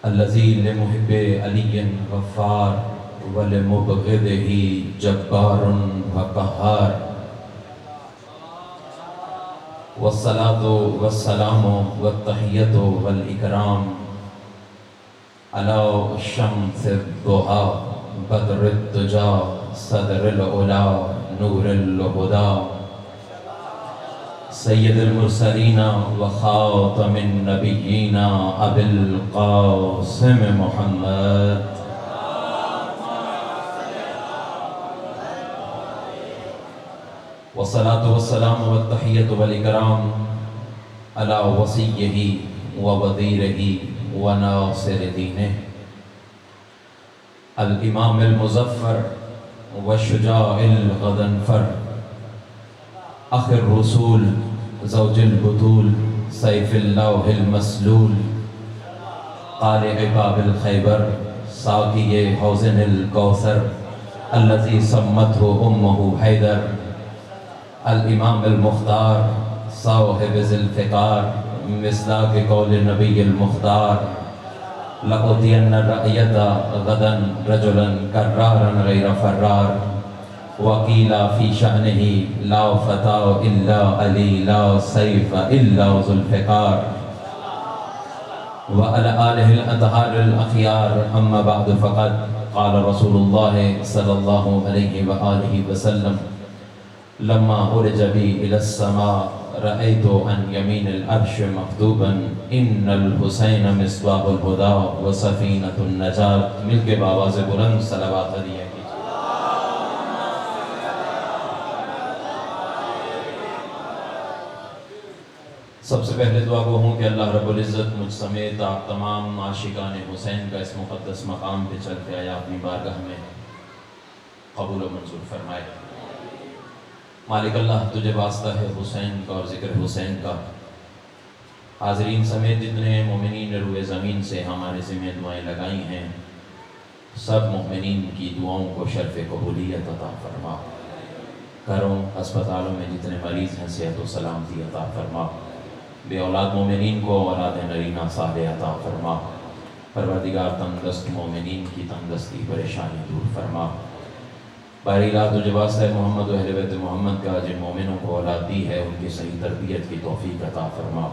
الذي لمحب علی غفار ولمبغضه جبار وقهار والصلاة والسلام والتحیۃ والإکرام على الشمس الضحى بدر الدجى صدر العلا نور الهدى سید المرسلین وخاتم النبیین ابی القاسم محمد والصلاة والسلام والتحیۃ والإکرام علی وصیہ ووزیرہ وناصر دینہ الامام المظفر والشجاع الغضنفر اخ الرسول زوج البطول سیف اللہ المسلول قارئ باب الخیبر ساقی حوض الکوثر الذی سمته امہ حیدر الامام المختار صاحب ذی الفقار مصداق قول نبی المختار لأوتین الرعیت غدا رجلا کرارا غیر فرار وقیل فی شأنہ لا فتى الا علی لا سیف الا ذو الفقار وعلى آلہ الاطہار الاخیار اما بعد فقد قال رسول اللہ صلی اللہ علیہ وآلہ وسلم لما عرج بی الى السماء رأيت عن يمين العرش مكتوبا ان الحسین مصباح الهدى وسفینۃ النجاة مل کے بآواز بلند صلوات ہدیہ کیجئے۔ سب سے پہلے دعا گو ہوں کہ اللہ رب العزت مجھ سمیت آپ تمام عاشقان حسین کا اس مقدس مقام پہ چل کے آیا اپنی بارگاہ میں قبول و منظور فرمائے۔ مالک اللہ تجھے واسطہ ہے حسین کا اور ذکر حسین کا، حاضرین سمیت جتنے مومنین نے روئے زمین سے ہمارے ذمہ دعائیں لگائی ہیں، سب مومنین کی دعاؤں کو شرف قبولیت عطا فرما۔ گھروں اسپتالوں میں جتنے مریض ہیں صحت و سلامتی عطا فرما۔ بے اولاد مومنین کو اولاد نرینہ صالح عطا فرما۔ پروردگار تندرست مومنین کی تندرستی پریشانی دور فرما۔ باری رات تجھے واسطہ ہے محمد و اہل بیت محمد کا جن مومنوں کو اولاد دی ہے ان کی صحیح تربیت کی توفیق عطا فرما۔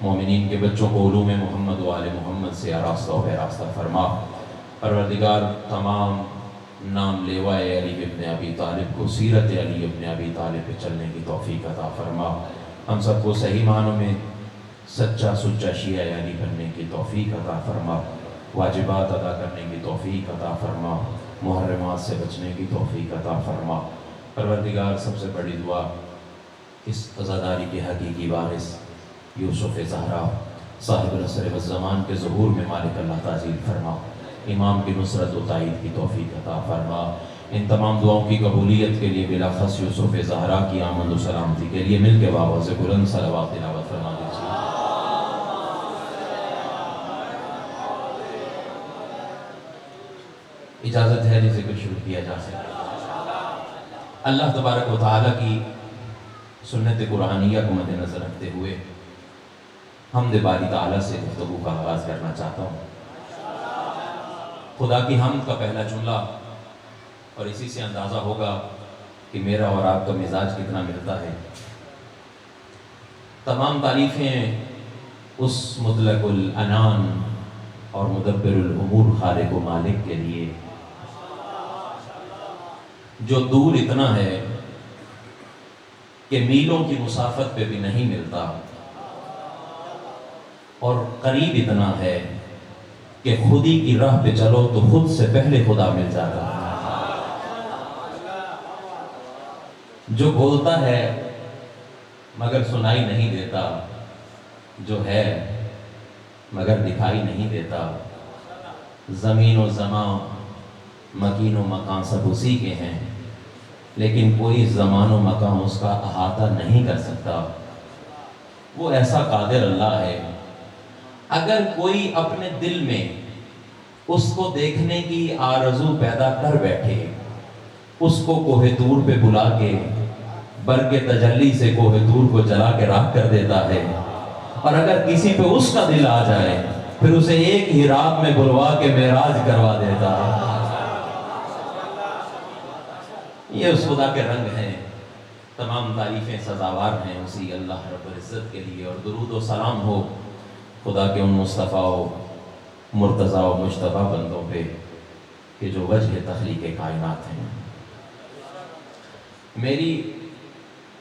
مومنین کے بچوں کو علوم محمد و آل محمد سے آراستہ و پیراستہ فرما۔ پروردگار تمام نام لیوائے علی ابن ابی طالب کو سیرت علی ابن ابی طالب پہ چلنے کی توفیق عطا فرما۔ ہم سب کو صحیح معنوں میں سچا شیعہ علی بننے کی توفیق عطا فرما۔ واجبات ادا کرنے کی توفیق عطا فرما۔ محرمات سے بچنے کی توفیق عطا فرما۔ پروردگار سب سے بڑی دعا اس عزاداری کے حقیقی وارث یوسف زہرا صاحب العصر والزمان کے ظہور میں مالک اللہ تعزیل فرما۔ امام کی نصرت و تائید کی توفیق عطا فرما۔ ان تمام دعاؤں کی قبولیت کے لیے بلاخص یوسف زہرا کی آمد و سلامتی کے لیے مل کے بآواز بلند صلوات تلاوت فرما دیجیے۔ اجازت ہے ذکر شروع کیا جا سکتا۔ اللہ تبارک و تعالیٰ کی سنت قرآنیہ کو مد نظر رکھتے ہوئے حمد باری تعالیٰ سے گفتگو کا آغاز کرنا چاہتا ہوں۔ خدا کی حمد کا پہلا جملہ، اور اسی سے اندازہ ہوگا کہ میرا اور آپ کا مزاج کتنا ملتا ہے۔ تمام تعریفیں اس مطلق العنان اور مدبر الامور خالق و مالک کے لیے جو دور اتنا ہے کہ میلوں کی مسافت پہ بھی نہیں ملتا، اور قریب اتنا ہے کہ خودی کی راہ پہ چلو تو خود سے پہلے خدا مل جاتا ہے، جو بولتا ہے مگر سنائی نہیں دیتا، جو ہے مگر دکھائی نہیں دیتا، زمین و زمان مکین و مکان سب اسی کے ہیں، لیکن کوئی زمان و مکان اس کا احاطہ نہیں کر سکتا۔ وہ ایسا قادر اللہ ہے، اگر کوئی اپنے دل میں اس کو دیکھنے کی آرزو پیدا کر بیٹھے، اس کو کوہ طور پہ بلا کے برق تجلی سے کوہ طور کو جلا کے راکھ کر دیتا ہے، اور اگر کسی پہ اس کا دل آ جائے پھر اسے ایک ہی رات میں بلوا کے معراج کروا دیتا۔ یہ اس خدا کے رنگ ہیں، تمام تعریفیں سزاوار ہیں اسی اللہ رب العزت کے لیے، اور درود و سلام ہو خدا کے ان مصطفیٰ و مرتضیٰ و مجتبیٰ بندوں پہ کہ جو وجہ تخلیق کائنات ہیں۔ میری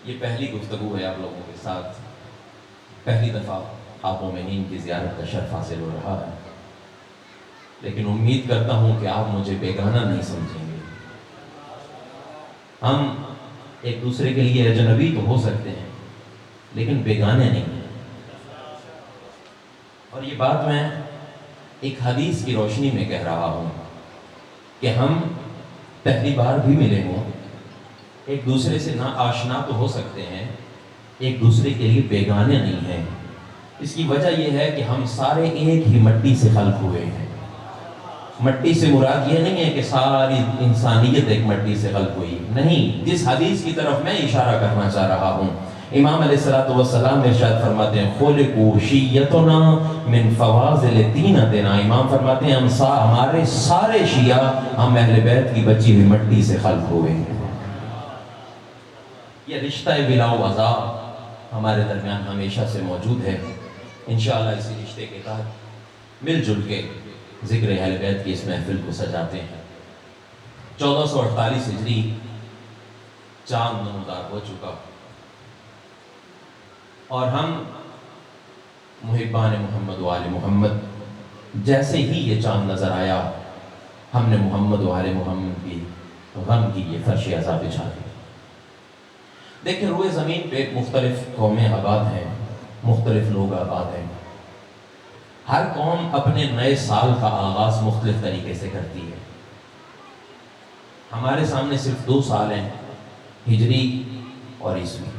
یہ پہلی گفتگو ہے آپ لوگوں کے ساتھ، پہلی دفعہ آپ مومنین کی زیارت کا شرف حاصل ہو رہا ہے، لیکن امید کرتا ہوں کہ آپ مجھے بیگانہ نہیں سمجھیں گے۔ ہم ایک دوسرے کے لیے اجنبی تو ہو سکتے ہیں لیکن بیگانے نہیں ہیں، اور یہ بات میں ایک حدیث کی روشنی میں کہہ رہا ہوں کہ ہم پہلی بار بھی ملے ہوں، ایک دوسرے سے نا آشنا تو ہو سکتے ہیں، ایک دوسرے کے لیے بیگانے نہیں ہیں۔ اس کی وجہ یہ ہے کہ ہم سارے ایک ہی مٹی سے خلق ہوئے ہیں۔ مٹی سے مراد یہ نہیں ہے کہ ساری انسانیت ایک مٹی سے خلق ہوئی، نہیں، جس حدیث کی طرف میں اشارہ کرنا چاہ رہا ہوں، امام علیہ السلام ارشاد فرماتے ہیں خلقوا شیعتنا من فواضل طینتنا، امام فرماتے ہیں ہمارے سارے شیعہ ہم اہل بیت کی بچی ہوئی مٹی سے خلق ہوئے ہیں۔ یہ رشتہ بلا وضع ہمارے درمیان ہمیشہ سے موجود ہے، انشاءاللہ اسی رشتے کے تحت مل جل کے ذکر اہل بیت کی اس محفل کو سجاتے ہیں۔ 1448 ہجری چاند نمودار ہو چکا، اور ہم محبان محمد و آل محمد جیسے ہی یہ چاند نظر آیا ہم نے محمد و آل محمد کی غم کی یہ فرش عزا بچھا دی۔ دیکھیں روئے زمین پہ مختلف قومیں آباد ہیں، مختلف لوگ آباد ہیں، ہر قوم اپنے نئے سال کا آغاز مختلف طریقے سے کرتی ہے۔ ہمارے سامنے صرف 2 سال ہیں، ہجری اور عیسوی،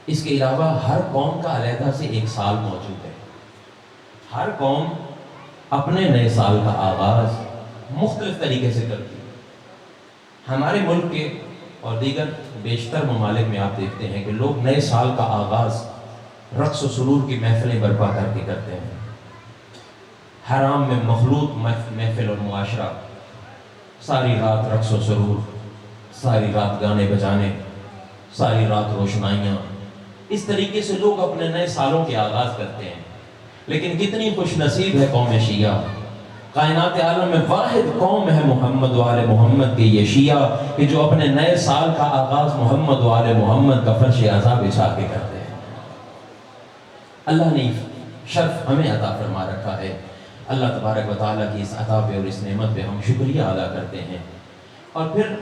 اس کے علاوہ ہر قوم کا علیحدہ سے ایک سال موجود ہے۔ ہر قوم اپنے نئے سال کا آغاز مختلف طریقے سے کرتی ہے۔ ہمارے ملک کے اور دیگر بیشتر ممالک میں آپ دیکھتے ہیں کہ لوگ نئے سال کا آغاز رقص و سرور کی محفلیں برپا کر کے کرتے ہیں، حرام میں مخلوط محفل اور معاشرہ، ساری رات رقص و سرور، ساری رات گانے بجانے، ساری رات روشنائیاں، اس طریقے سے لوگ اپنے نئے سالوں کے آغاز کرتے ہیں۔ لیکن کتنی خوش نصیب ہے قوم شیعہ، کائنات عالم میں واحد قوم ہے محمد و آل محمد کے یہ شیعہ کہ جو اپنے نئے سال کا آغاز محمد و آل محمد کا فرش عزا بچھا کے کرتے ہیں۔ اللہ نے شرف ہمیں عطا فرما رکھا ہے، اللہ تبارک و تعالیٰ کی اس عطا پہ اور اس نعمت پہ ہم شکریہ ادا کرتے ہیں۔ اور پھر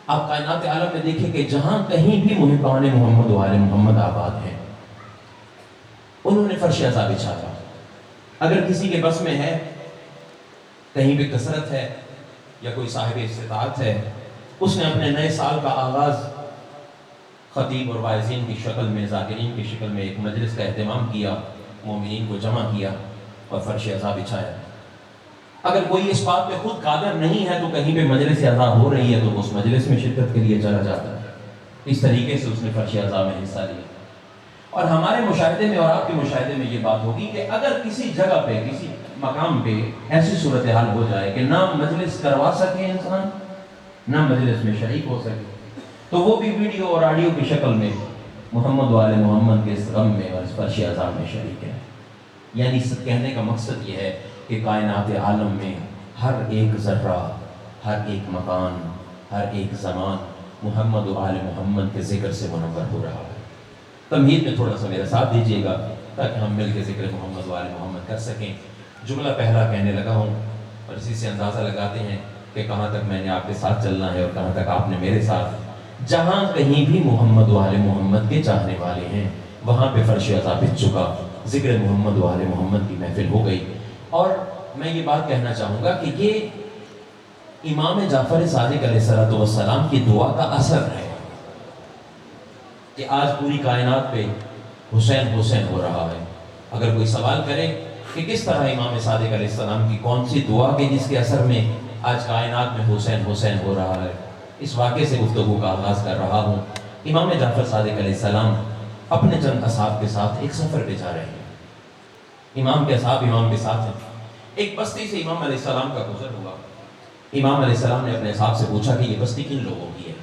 آپ کائنات عالم میں دیکھیں کہ جہاں کہیں بھی محبان محمد و آل محمد آباد ہیں انہوں نے فرش عزا بچھایا۔ اگر کسی کے بس میں ہے، کہیں بھی کثرت ہے یا کوئی صاحب استطاعت ہے، اس نے اپنے نئے سال کا آغاز خطیب اور واعظین کی شکل میں، ذاکرین کی شکل میں ایک مجلس کا اہتمام کیا، مومنین کو جمع کیا اور فرش عزا بچھایا۔ اگر کوئی اس بات پہ خود قادر نہیں ہے تو کہیں پہ مجلس عزا ہو رہی ہے تو اس مجلس میں شرکت کے لیے چلا جاتا ہے، اس طریقے سے اس نے فرش عزا میں حصہ لیا۔ اور ہمارے مشاہدے میں اور آپ کے مشاہدے میں یہ بات ہوگی کہ اگر کسی جگہ پہ، کسی مقام پہ ایسی صورتحال ہو جائے کہ نہ مجلس کروا سکے انسان، نہ مجلس میں شریک ہو سکے، تو وہ بھی ویڈیو اور آڈیو کی شکل میں محمد و آل محمد کے اس غم میں اور اس فرش عزا میں شریک ہے۔ یعنی کہنے کا مقصد یہ ہے کہ کائنات عالم میں ہر ایک ذرہ، ہر ایک مکان، ہر ایک زمان محمد و آل محمد کے ذکر سے منور ہو رہا ہے۔ تمہید میں تھوڑا سا میرا ساتھ دیجیے گا تاکہ ہم مل کے ذکر محمد و آل محمد کر سکیں۔ جملہ پہلا کہنے لگا ہوں اور اسی سے اندازہ لگاتے ہیں کہ کہاں تک میں نے آپ کے ساتھ چلنا ہے اور کہاں تک آپ نے میرے ساتھ۔ جہاں کہیں بھی محمد و آل محمد کے چاہنے والے ہیں وہاں پہ فرش عزا بچ چکا، ذکر محمد و آل محمد کی محفل ہو گئی۔ اور میں یہ بات کہنا چاہوں گا کہ یہ امام جعفر صادق علیہ السلام کی دعا کا اثر ہے کہ آج پوری کائنات پہ حسین حسین ہو رہا ہے۔ اگر کوئی سوال کرے کہ کس طرح امام صادق علیہ السلام کی کون سی دعا کہ جس کے اثر میں آج کائنات میں حسین حسین ہو رہا ہے، اس واقعے سے گفتگو کا آغاز کر رہا ہوں۔ امام جعفر صادق علیہ السلام اپنے چند اصحاب کے ساتھ ایک سفر پہ جا رہے ہیں۔ امام کے اصحاب امام کے ساتھ ہیں، ایک بستی سے امام علیہ السلام کا گزر ہوا. امام علیہ السلام نے اپنے اصحاب سے پوچھا کہ یہ بستی کن لوگوں کی ہے؟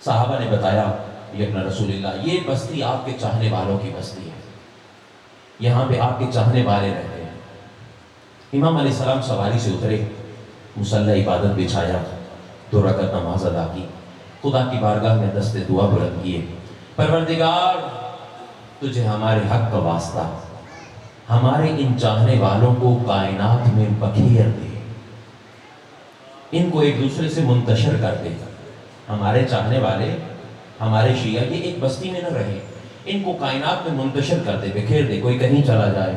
صحابہ نے بتایا یہ اپنا رسول اللہ، یہ بستی آپ کے چاہنے والوں کی بستی ہے، یہاں پہ آپ کے چاہنے والے رہتے ہیں. امام علیہ السلام سواری سے اترے، مصلی عبادت بچھایا، 2 رکعت نماز ادا کی، خدا کی بارگاہ میں دست دعا بلند کیے. پروردگار تجھے ہمارے حق کا واسطہ ہمارے ان چاہنے والوں کو کائنات میں بکھیر دے، ان کو ایک دوسرے سے منتشر کر دے. ہمارے چاہنے والے، ہمارے شیعہ یہ ایک بستی میں نہ رہے، ان کو کائنات میں منتشر کر دے، بکھیر دے، کوئی کہیں چلا جائے،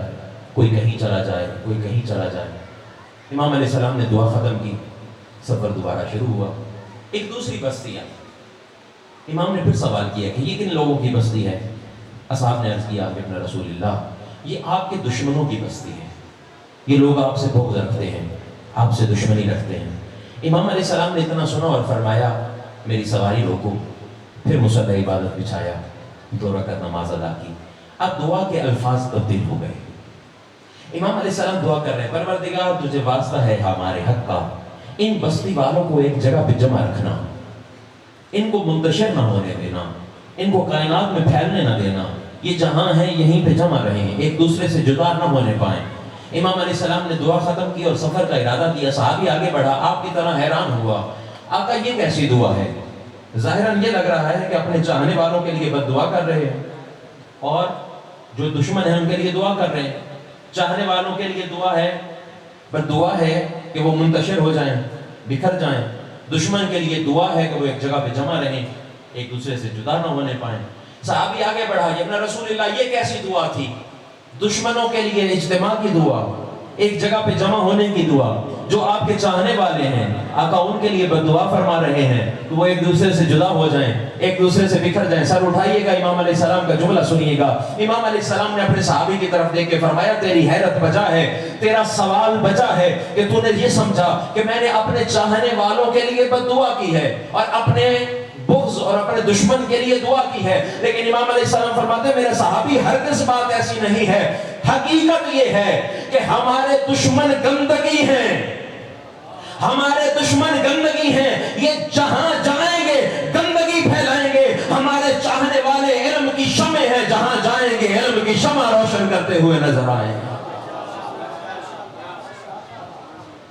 کوئی کہیں چلا جائے، کوئی کہیں چلا جائے. امام علیہ السلام نے دعا ختم کی، سفر دوبارہ شروع ہوا. ایک دوسری بستی آئی. امام نے پھر سوال کیا کہ یہ کن لوگوں کی بستی ہے؟ اصحاب نے عرض کیا کہ ابن رسول اللہ یہ آپ کے دشمنوں کی بستی ہے، یہ لوگ آپ سے بغض رکھتے ہیں، آپ سے دشمنی رکھتے ہیں. امام علیہ السلام نے اتنا سنا اور فرمایا میری سواری روکو. پھر مصلی عبادت بچھایا، 2 رکعت نماز ادا کی. اب دعا کے الفاظ تبدیل ہو گئے. امام علیہ السلام دعا کر رہے ہیں پروردگار تجھے واسطہ ہے ہمارے حق کا، ان بستی والوں کو ایک جگہ پہ جمع رکھنا، ان کو منتشر نہ ہونے دینا، ان کو کائنات میں پھیلنے نہ دینا، یہ جہاں ہیں یہیں پہ جمع رہیں، ایک دوسرے سے جدا نہ ہونے پائیں. امام علیہ السلام نے دعا ختم کی اور سفر کا ارادہ کیا. صحابی آگے بڑھا، آپ کی طرح حیران ہوا، آقا یہ کیسی دعا ہے؟ ظاہراً یہ لگ رہا ہے کہ اپنے چاہنے والوں کے لیے بد دعا کر رہے ہیں اور جو دشمن ہیں ان کے لیے دعا کر رہے ہیں. چاہنے والوں کے لیے دعا ہے، بد دعا ہے کہ وہ منتشر ہو جائیں، بکھر جائیں. دشمن کے لیے دعا ہے کہ وہ ایک جگہ پہ جمع رہیں، ایک دوسرے سے جدا نہ ہونے پائیں. صحابی آگے بڑھا، ابن رسول اللہ یہ کیسی دعا تھی؟ دشمنوں کے لیے اجتماع کی دعا، ایک جگہ پہ جمع ہونے کی دعا. جو آپ کے چاہنے والے ہیں آقا ان کے لیے بد دعا فرما رہے ہیں کہ وہ ایک دوسرے سے جدا ہو جائیں، ایک دوسرے سے بکھر جائیں. سر اٹھائیے گا، امام علیہ السلام کا جملہ سنیے گا. امام علیہ السلام نے اپنے صحابی کی طرف دیکھ کے فرمایا تیری حیرت بجا ہے، تیرا سوال بجا ہے کہ تو نے یہ سمجھا کہ میں نے اپنے چاہنے والوں کے لیے بد دعا کی ہے اور اپنے بغض اور اپنے دشمن کے لیے دعا کی ہے. لیکن امام علیہ السلام فرماتے ہیں میرے صحابی ہرگز بات ایسی نہیں ہے، حقیقت یہ ہے کہ ہمارے دشمن گندگی ہیں، ہمارے دشمن گندگی ہیں، یہ جہاں جائیں گے گندگی پھیلائیں گے. ہمارے چاہنے والے علم کی شمع ہیں، جہاں جائیں گے علم کی شمع روشن کرتے ہوئے نظر آئیں گے.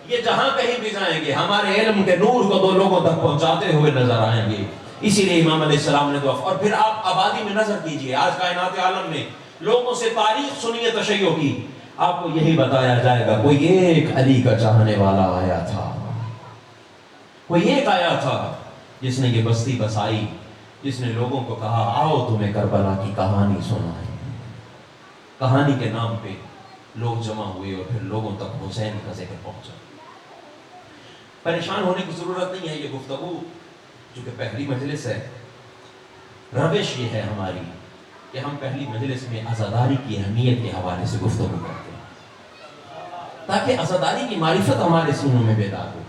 یہ جہاں کہیں بھی جائیں گے ہمارے علم کے نور کو 2 لوگوں تک پہنچاتے ہوئے نظر آئیں گے. اسی لیے امام علیہ السلام نے دعا. اور پھر آپ آبادی میں نظر کیجئے، آج کائنات عالم میں لوگوں سے تاریخ سنیے تشیع کی، آپ کو یہی بتایا جائے گا کوئی ایک علی کا چاہنے والا آیا تھا، کوئی ایک آیا تھا جس نے یہ بستی بسائی، جس نے لوگوں کو کہا آؤ تمہیں کربلا کی کہانی سنائیں. کہانی کے نام پہ لوگ جمع ہوئے اور پھر لوگوں تک حسین کا ذکر پہنچا. پریشان ہونے کی ضرورت نہیں ہے، یہ گفتگو چونکہ پہلی مجلس ہے، روش یہ ہے ہماری کہ ہم پہلی مجلس میں عزاداری کی اہمیت کے حوالے سے گفتگو کرتے ہیں تاکہ عزاداری کی معرفت ہمارے سینوں میں بیدار ہو.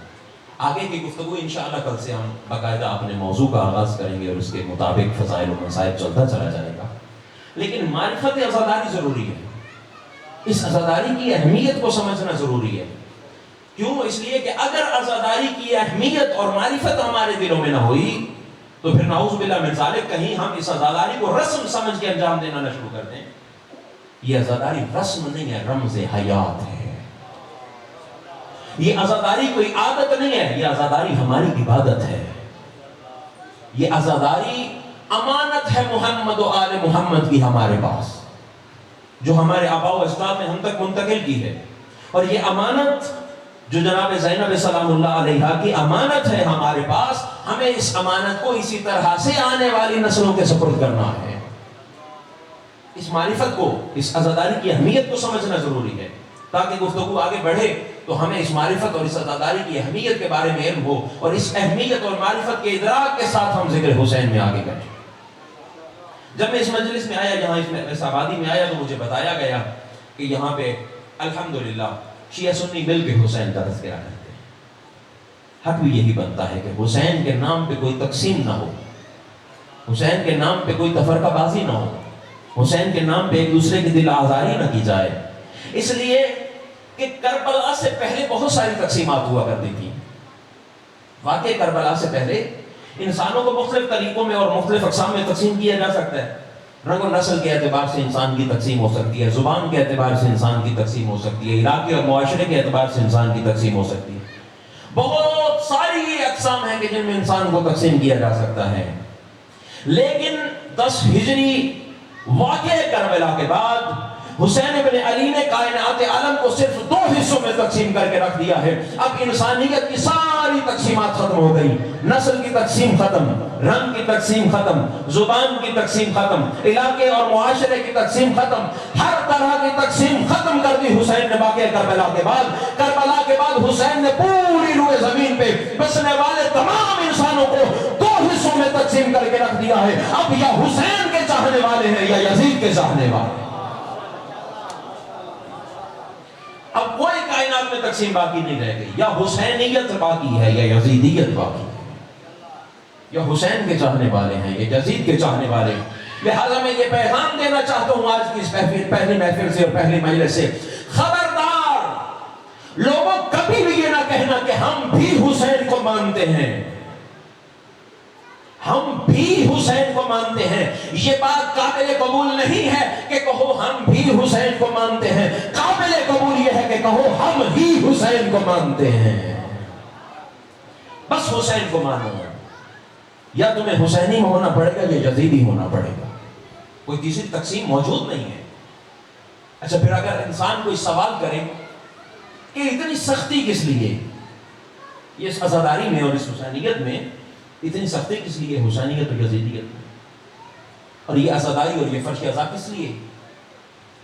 آگے کی گفتگو انشاءاللہ کل سے ہم باقاعدہ اپنے موضوع کا آغاز کریں گے اور اس کے مطابق فضائل و مسائل چلتا چلا جائے گا. لیکن معرفت عزاداری ضروری ہے، اس عزاداری کی اہمیت کو سمجھنا ضروری ہے. کیوں؟ اس لیے کہ اگر عزاداری کی اہمیت اور معرفت ہمارے دلوں میں نہ ہوئی تو پھر نعوذ باللہ من ذالک کہیں ہم اس عزاداری کو رسم سمجھ کے انجام دینا نہ شروع کر دیں. یہ عزاداری رسم نہیں ہے، رمز حیات ہے. یہ عزاداری کوئی عادت نہیں ہے، یہ عزاداری ہماری عبادت ہے. یہ عزاداری امانت ہے محمد و آل محمد کی ہمارے پاس، جو ہمارے آباء و اجداد نے ہم تک منتقل کی ہے. اور یہ امانت جو جناب زینب سلام اللہ علیہا کی امانت ہے ہمارے پاس، ہمیں اس امانت کو اسی طرح سے آنے والی نسلوں کے سپرد کرنا ہے. اس معرفت کو، اس عزاداری کی اہمیت کو سمجھنا ضروری ہے تاکہ گفتگو آگے بڑھے تو ہمیں اس معرفت اور اس عزاداری کی اہمیت کے بارے میں علم ہو اور اس اہمیت اور معرفت کے ادراک کے ساتھ ہم ذکر حسین میں آگے بڑھیں. جب میں اس مجلس میں آیا، یہاں اس آبادی میں آیا، تو مجھے بتایا گیا کہ یہاں پہ الحمدللہ شیعہ سنی مل کے حسین کا تذکرہ کرتے ہیں. حق بھی یہی بنتا ہے کہ حسین کے نام پہ کوئی تقسیم نہ ہو، حسین کے نام پہ کوئی تفرقہ بازی نہ ہو، حسین کے نام پہ ایک دوسرے کی دل آزاری نہ کی جائے. اس لیے کہ کربلا سے پہلے بہت ساری تقسیمات ہوا کرتی تھی. واقعی کربلا سے پہلے انسانوں کو مختلف طریقوں میں اور مختلف اقسام میں تقسیم کیا جا سکتا ہے. رنگ و نسل کے اعتبار سے انسان کی تقسیم ہو سکتی ہے, زبان کے اعتبار سے انسان کی تقسیم ہو سکتی ہے, علاقے اور معاشرے کے اعتبار سے انسان کی تقسیم ہو سکتی ہے. بہت ساری اقسام ہیں کہ جن میں انسان کو تقسیم کیا جا سکتا ہے. لیکن 10 ہجری واقعہ کربلا کے بعد حسین ابن علی نے کائنات عالم کو صرف 2 حصوں میں تقسیم کر کے رکھ دیا ہے. اب انسانیت کی ساری تقسیمات ختم ہو گئی. نسل کی تقسیم ختم, رنگ کی تقسیم ختم, زبان کی تقسیم ختم, علاقے اور معاشرے کی تقسیم ختم, ہر طرح کی تقسیم ختم کر دی حسین نے واقعہ کربلا کے بعد. کربلا کے بعد حسین نے پوری روئے زمین پہ بسنے والے تمام انسانوں کو 2 حصوں میں تقسیم کر کے رکھ دیا ہے. اب یا حسین کے چاہنے والے ہیں یا یزید کے چاہنے والے. اب کوئی کائنات میں تقسیم باقی نہیں رہ گئی. یا حسینیت باقی ہے یا یزیدیت باقی ہے. یا حسین کے چاہنے والے ہیں یا یزید کے چاہنے والے. لہذا میں یہ پیغام دینا چاہتا ہوں آج کی اس پہلی محفل سے اور پہلی مجلس سے, خبردار لوگوں کبھی بھی یہ نہ کہنا کہ ہم بھی حسین کو مانتے ہیں. ہم بھی حسین کو مانتے ہیں. یہ بات قابل قبول نہیں ہے کہ کہو ہم بھی حسین کو مانتے ہیں. قابل قبول یہ ہے کہ کہو ہم ہی حسین کو مانتے ہیں. بس حسین کو مانو. یا تمہیں حسینی میں ہونا پڑے گا یا یزیدی ہونا پڑے گا. کوئی تیسری تقسیم موجود نہیں ہے. اچھا پھر اگر انسان کوئی سوال کرے کہ اتنی سختی کس لیے, یہ اس عزاداری میں اور اس حسینیت میں اتنی سختی کس لیے, حسینیت اور یزیدیت میں, اور یہ عزاداری اور یہ فرش عزا کس لیے؟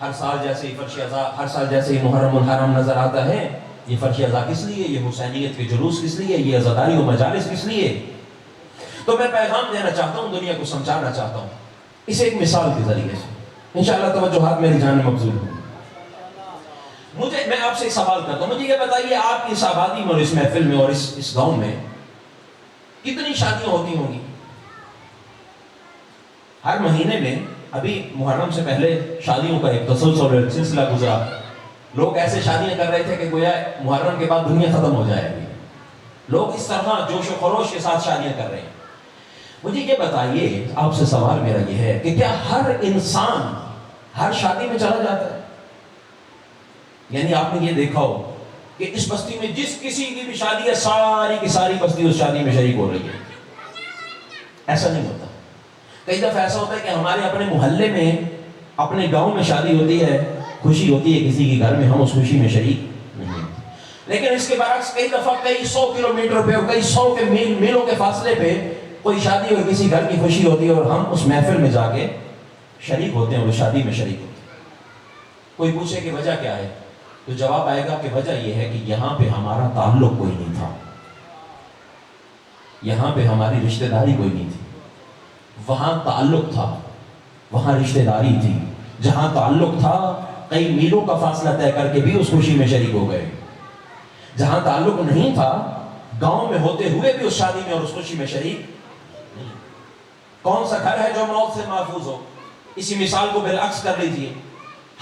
ہر سال جیسے فرش عزا, ہر سال جیسے محرم الحرام نظر آتا ہے, یہ فرش عزا کس لیے, یہ حسینیت کے جلوس کس لیے, یہ عزاداری و مجالس کس لیے؟ تو میں پیغام دینا چاہتا ہوں, دنیا کو سمجھانا چاہتا ہوں اسے ایک مثال کے ذریعے سے. انشاءاللہ توجہات میری جانب مبذول ہوں. میں آپ سے ایک سوال کرتا ہوں, مجھے یہ بتائیے آپ کی اس آبادی میں اور اس محفل میں اور اس گاؤں میں کتنی شادیاں ہوتی ہوں گی؟ ہر مہینے میں, ابھی محرم سے پہلے شادیوں کا ایک تسلسل سلسلہ گزرا. لوگ ایسے شادیاں کر رہے تھے کہ گویا محرم کے بعد دنیا ختم ہو جائے گی. لوگ اس طرح جوش و خروش کے ساتھ شادیاں کر رہے ہیں. مجھے یہ بتائیے, آپ سے سوال میرا یہ ہے کہ کیا ہر انسان ہر شادی میں چلا جاتا ہے؟ یعنی آپ نے یہ دیکھا ہو کہ اس بستی میں جس کسی کی بھی شادی ہے, ساری کی ساری بستی اس شادی میں شریک ہو رہی ہے. ایسا نہیں ہوتا. کئی دفعہ ایسا ہوتا ہے کہ ہمارے اپنے محلے میں, اپنے گاؤں میں شادی ہوتی ہے, خوشی ہوتی ہے کسی کے گھر میں, ہم اس خوشی میں شریک نہیں ہوتے. لیکن اس کے برعکس کئی دفعہ کئی 100 کلومیٹر پہ اور کئی 100 کے میلوں کے فاصلے پہ کوئی شادی اور کسی گھر کی خوشی ہوتی ہے اور ہم اس محفل میں جا کے شریک ہوتے ہیں اور اس شادی میں شریک ہوتے ہیں. کوئی پوچھے کہ وجہ کیا ہے, تو جواب آئے گا کہ وجہ یہ ہے کہ یہاں پہ ہمارا تعلق کوئی نہیں تھا, یہاں پہ ہماری رشتہ داری کوئی نہیں تھی. وہاں تعلق تھا, وہاں رشتہ داری تھی. جہاں تعلق تھا کئی میلوں کا فاصلہ طے کر کے بھی اس خوشی میں شریک ہو گئے. جہاں تعلق نہیں تھا, گاؤں میں ہوتے ہوئے بھی اس شادی میں اور اس خوشی میں شریک نہیں. کون سا گھر ہے جو موت سے محفوظ ہو؟ اسی مثال کو بالعکس کر لیجئے.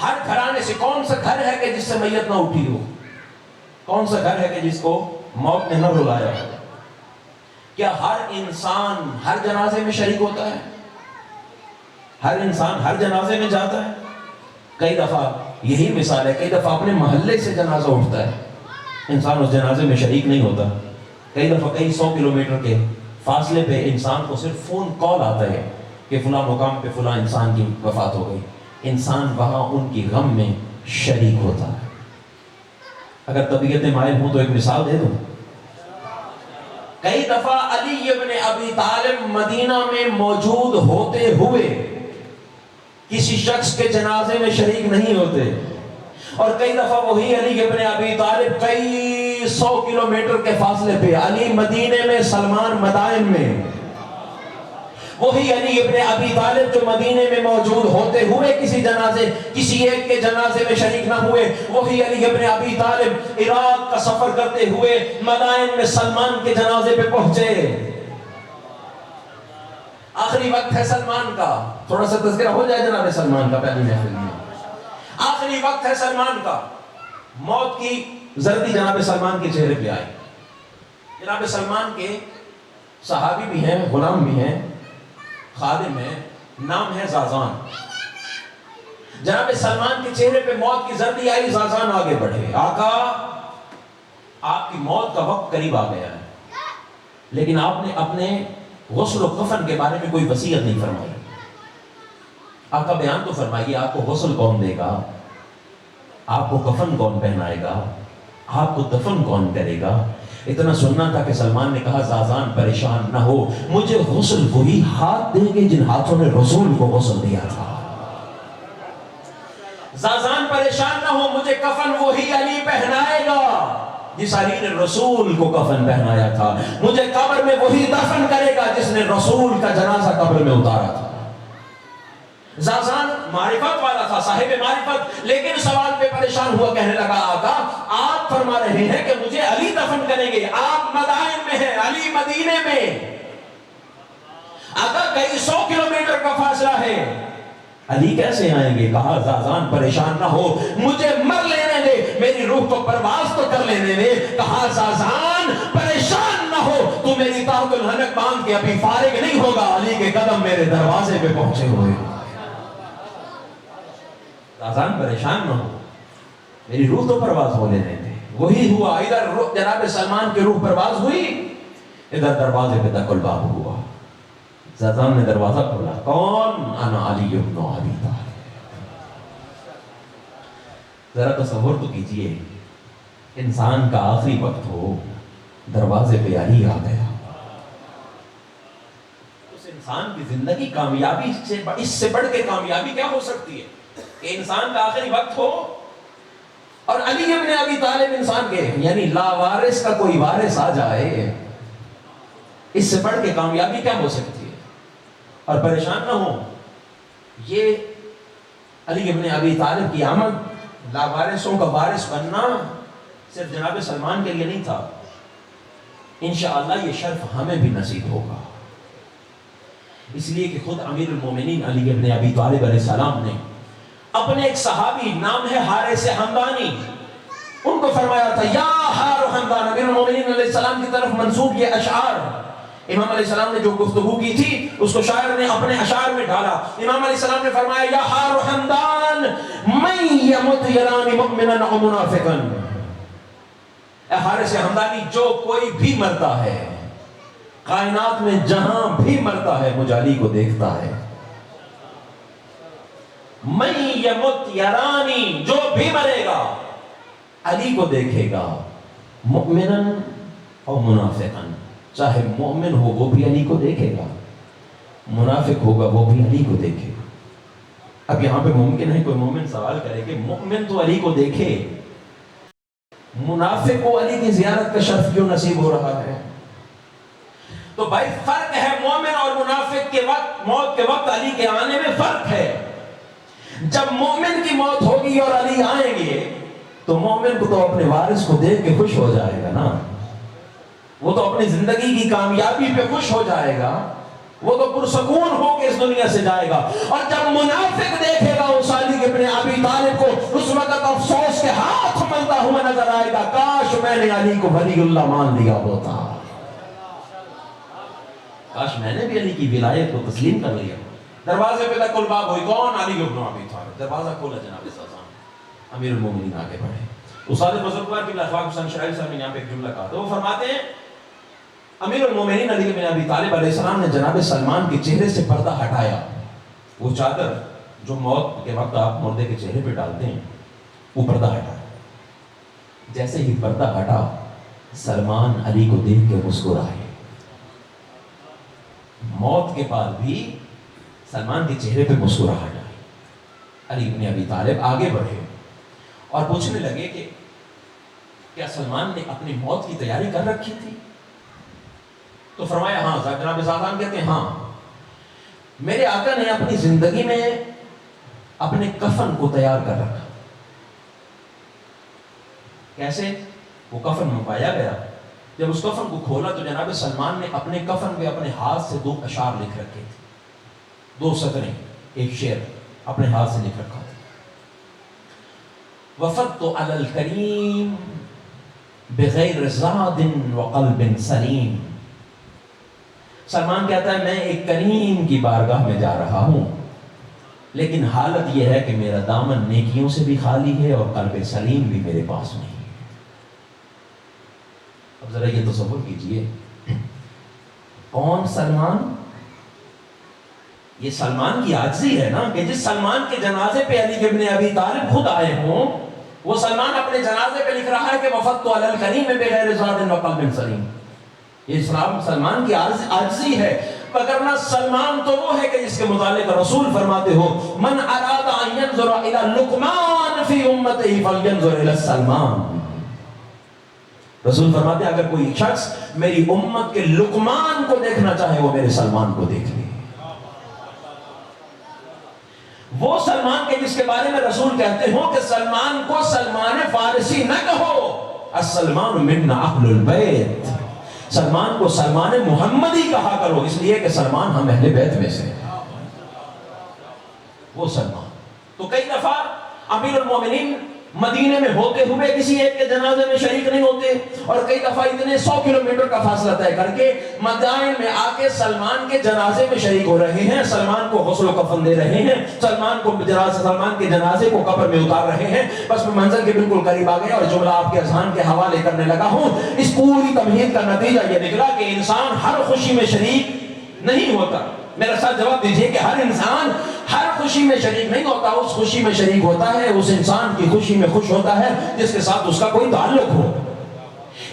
ہر گھرانے سے کون سا گھر ہے کہ جس سے میت نہ اٹھی ہو؟ کون سا گھر ہے کہ جس کو موت نے نہ رلایا ہو؟ کیا ہر انسان ہر جنازے میں شریک ہوتا ہے؟ ہر انسان ہر جنازے میں جاتا ہے؟ کئی دفعہ یہی مثال ہے, کئی دفعہ اپنے محلے سے جنازہ اٹھتا ہے, انسان اس جنازے میں شریک نہیں ہوتا. کئی دفعہ کئی 100 کلومیٹر کے فاصلے پہ انسان کو صرف فون کال آتا ہے کہ فلاں مقام پہ فلاں انسان کی وفات ہو گئی. انسان وہاں ان کی غم میں شریک ہوتا ہے. اگر طبیعتیں مائل ہوں تو ایک مثال دے دوں. کئی دفعہ علی ابن ابی طالب مدینہ میں موجود ہوتے ہوئے کسی شخص کے جنازے میں شریک نہیں ہوتے, اور کئی دفعہ وہی علی ابن ابی طالب کئی 100 کلومیٹر کے فاصلے پہ, علی مدینے میں, سلمان مدائن میں, وہی علی ابن ابی طالب جو مدینے میں موجود ہوتے ہوئے کسی ایک کے جنازے میں شریک نہ ہوئے, وہی علی ابن ابی طالب عراق کا سفر کرتے ہوئے مدائن میں سلمان کے جنازے پہ پہنچے. آخری وقت ہے سلمان کا, تھوڑا سا تذکرہ ہو جائے جناب سلمان کا پہلی محفل میں. آخری وقت ہے سلمان کا, موت کی زردی جناب سلمان کے چہرے پہ آئی. جناب سلمان کے صحابی بھی ہیں، غلام بھی ہیں، خادم ہیں، نام ہے زازان. جناب سلمان کے چہرے پہ موت کی زردی آئی. زازان آگے بڑھے، آقا آپ کی موت کا وقت قریب آ گیا ہے، لیکن آپ نے اپنے غسل و کفن کے بارے میں کوئی وصیت نہیں فرمائی. آقا بیان تو فرمائیے، آپ کو غسل کون دے گا، آپ کو کفن کون پہنائے گا، آپ کو دفن کون کرے گا. اتنا سننا تھا کہ سلمان نے کہا زازان پریشان نہ ہو، مجھے غسل وہی ہاتھ دیں گے جن ہاتھوں نے رسول کو غسل دیا تھا. زازان پریشان نہ ہو، مجھے کفن وہی علی پہنائے گا جس علی نے رسول کو کفن پہنایا تھا. مجھے قبر میں وہی دفن کرے گا جس نے رسول کا جنازہ قبر میں اتارا تھا. زازان معرفت والا تھا، صاحب معرفت، لیکن سوال پہ پریشان ہوا، کہنے لگا آقا آپ فرما رہے ہیں کہ مجھے علی دفن کریں گے، آپ مدائن میں ہیں، علی مدینے میں، آقا کئی 100 کلومیٹر کا فاصلہ ہے، علی کیسے آئیں گے؟ کہا زازان پریشان نہ ہو، مجھے مر لینے دے، میری روح کو پرواز تو کر لینے دے. کہا زازان پریشان نہ ہو، تو میری طاقت الحنک باندھ کے ابھی فارغ نہیں ہوگا، علی کے قدم میرے دروازے پہ پہنچے ہوئے. زازان پریشان نہ ہو، میری روح تو پرواز ہو لینے دے. وہی ہوا، ادھر جناب سلمان کی روح پرواز ہوئی، ادھر دروازے پہ دق الباب ہوا. زازان نے دروازہ کھولا، کون؟ انا علی ابن ابی طالب. ذرا تصور تو کیجئے، انسان کا آخری وقت ہو، دروازے پہ علی آ گیا. اس انسان کی زندگی کامیابی سے، اس سے بڑھ کے کامیابی کیا ہو سکتی ہے کہ انسان کا آخری وقت ہو اور علی ابن ابی طالب انسان کے یعنی لاوارث کا کوئی وارث آ جائے. اس سے بڑھ کے کامیابی کیا ہو سکتی ہے؟ اور پریشان نہ ہو، یہ علی ابن ابی طالب کی آمد، لاوارثوں کا وارث بننا صرف جناب سلمان کے لیے نہیں تھا، انشاءاللہ یہ شرف ہمیں بھی نصیب ہوگا. اس لیے کہ خود امیر المومنین علی ابن ابی طالب علیہ السلام نے اپنے ایک صحابی، نام ہے حارث حمدانی، ان کو فرمایا تھا یا حار حمدان. امیر المومنین علیہ السلام کی طرف منسوب یہ اشعار، امام علیہ السلام نے جو گفتگو کی تھی اس کو شاعر نے اپنے اشعار میں ڈالا. امام علیہ السلام نے فرمایا یا حار حمدان من یمت یرانی مؤمنا او منافقا. اے حارث حمدانی، جو کوئی بھی مرتا ہے کائنات میں، جہاں بھی مرتا ہے، مجھ علی کو دیکھتا ہے. من یمت یرانی، جو بھی مرے گا علی کو دیکھے گا، مؤمنا او منافقا، چاہے مومن ہو وہ بھی علی کو دیکھے گا، منافق ہوگا وہ بھی علی کو دیکھے گا. اب یہاں پہ ممکن ہے کوئی مومن سوال کرے کہ مؤمن تو علی کو دیکھے، منافق کو علی کی زیارت کا شرف کیوں نصیب ہو رہا ہے؟ تو بھائی فرق ہے مومن اور منافق کے وقت، موت کے وقت علی کے آنے میں فرق ہے. جب مومن کی موت ہوگی اور علی آئیں گے تو مومن کو تو اپنے وارث کو دیکھ کے خوش ہو جائے گا نا، وہ تو اپنی زندگی کی کامیابی پہ خوش ہو جائے گا، وہ تو پرسکون ہو کے اس دنیا سے جائے گا. اور جب منافق دیکھے گا اس علی ابن ابی طالب کو، اس وقت افسوس کے ہاتھ ملتا ہوا نظر آئے گا، کاش میں نے علی کو ولی اللہ مان لیا ہوتا، کاش میں نے بھی علی کی ولایت کو تسلیم کر لیا. دروازے پہ دق الباب ہوئی، کون؟ علی ابن ابی طالب. دروازہ کھولا جناب زازان، امیر المومنین آگے بڑھے. استاد بزرگوار کی لاخواق حسین شرائل صاحب نے یہاں پہ ایک جملہ کہا، تو وہ فرماتے ہیں امیر المومنین علی بن ابی طالب علیہ السلام نے جناب سلمان کے چہرے سے پردہ ہٹایا. وہ چادر جو موت کے وقت آپ مردے کے چہرے پہ ڈالتے ہیں، وہ پردہ ہٹایا. جیسے ہی پردہ ہٹا، سلمان علی کو دیکھ کے مسکرائے. موت کے بعد بھی سلمان کے چہرے پہ مسکراہٹ آئی. علی بن ابی طالب آگے بڑھے اور پوچھنے لگے کہ کیا سلمان نے اپنی موت کی تیاری کر رکھی تھی؟ تو فرمایا ہاں. جناب زازان کہتے ہیں ہاں، میرے آقا نے اپنی زندگی میں اپنے کفن کو تیار کر رکھا. کیسے؟ وہ کفن منگوایا گیا، جب اس کفن کو کھولا تو جناب سلمان نے اپنے کفن پہ اپنے ہاتھ سے 2 اشعار لکھ رکھے تھے، 2 سطریں، ایک شعر اپنے ہاتھ سے لکھ رکھا تھا. وفدت علی الکریم بغیر زاد وقلب سلیم. سلمان کہتا ہے میں ایک کریم کی بارگاہ میں جا رہا ہوں، لیکن حالت یہ ہے کہ میرا دامن نیکیوں سے بھی خالی ہے اور قلب سلیم بھی میرے پاس نہیں ہے. اب ذرا یہ تصور کیجئے، کون سلمان؟ یہ سلمان کی عاجزی ہے نا، کہ جس سلمان کے جنازے پہ علی ابن ابی طالب خود آئے ہوں، وہ سلمان اپنے جنازے پہ لکھ رہا ہے کہ وفدت علی الکریم بغیر زاد وقلب سلیم. یہ اسلام سلمان کی عاجزی ہے. وگرنہ سلمان تو وہ ہے کہ جس کے متعلق رسول فرماتے ہو من اراد ان ينظر الى لقمان فی امته فلینظر الى سلمان. رسول فرماتے ہیں اگر کوئی شخص میری امت کے لقمان کو دیکھنا چاہے وہ میرے سلمان کو دیکھ لے. وہ سلمان کے جس کے بارے میں رسول کہتے ہو کہ سلمان کو سلمان فارسی نہ کہو، السلمان منا اہل البیت، سلمان کو سلمان محمدی کہا کرو، اس لیے کہ سلمان ہم اہل بیت میں سے. وہ سلمان تو کئی دفعہ امیر المومنین مدینے میں ہوتے ہوئے کسی ایک کے جنازے میں شریک نہیں ہوتے، اور کئی دفعہ اتنے 100 کلومیٹر کا فاصلہ طے کر کے مدائن میں آ کے سلمان کے جنازے میں شریک ہو رہے ہیں، سلمان کو غسل و کفن دے رہے ہیں، سلمان کے جنازے کو قبر میں اتار رہے ہیں. بس میں منظر کے بالکل قریب آ گیا اور جملہ آپ کے اذہان کے حوالے کرنے لگا ہوں. اس پوری تمہید کا نتیجہ یہ نکلا کہ انسان ہر خوشی میں شریک نہیں ہوتا. میرے ساتھ جواب دیجئے کہ ہر انسان ہر خوشی میں شریک نہیں ہوتا. اس خوشی میں شریک ہوتا ہے، اس انسان کی خوشی میں خوش ہوتا ہے جس کے ساتھ اس کا کوئی تعلق ہو.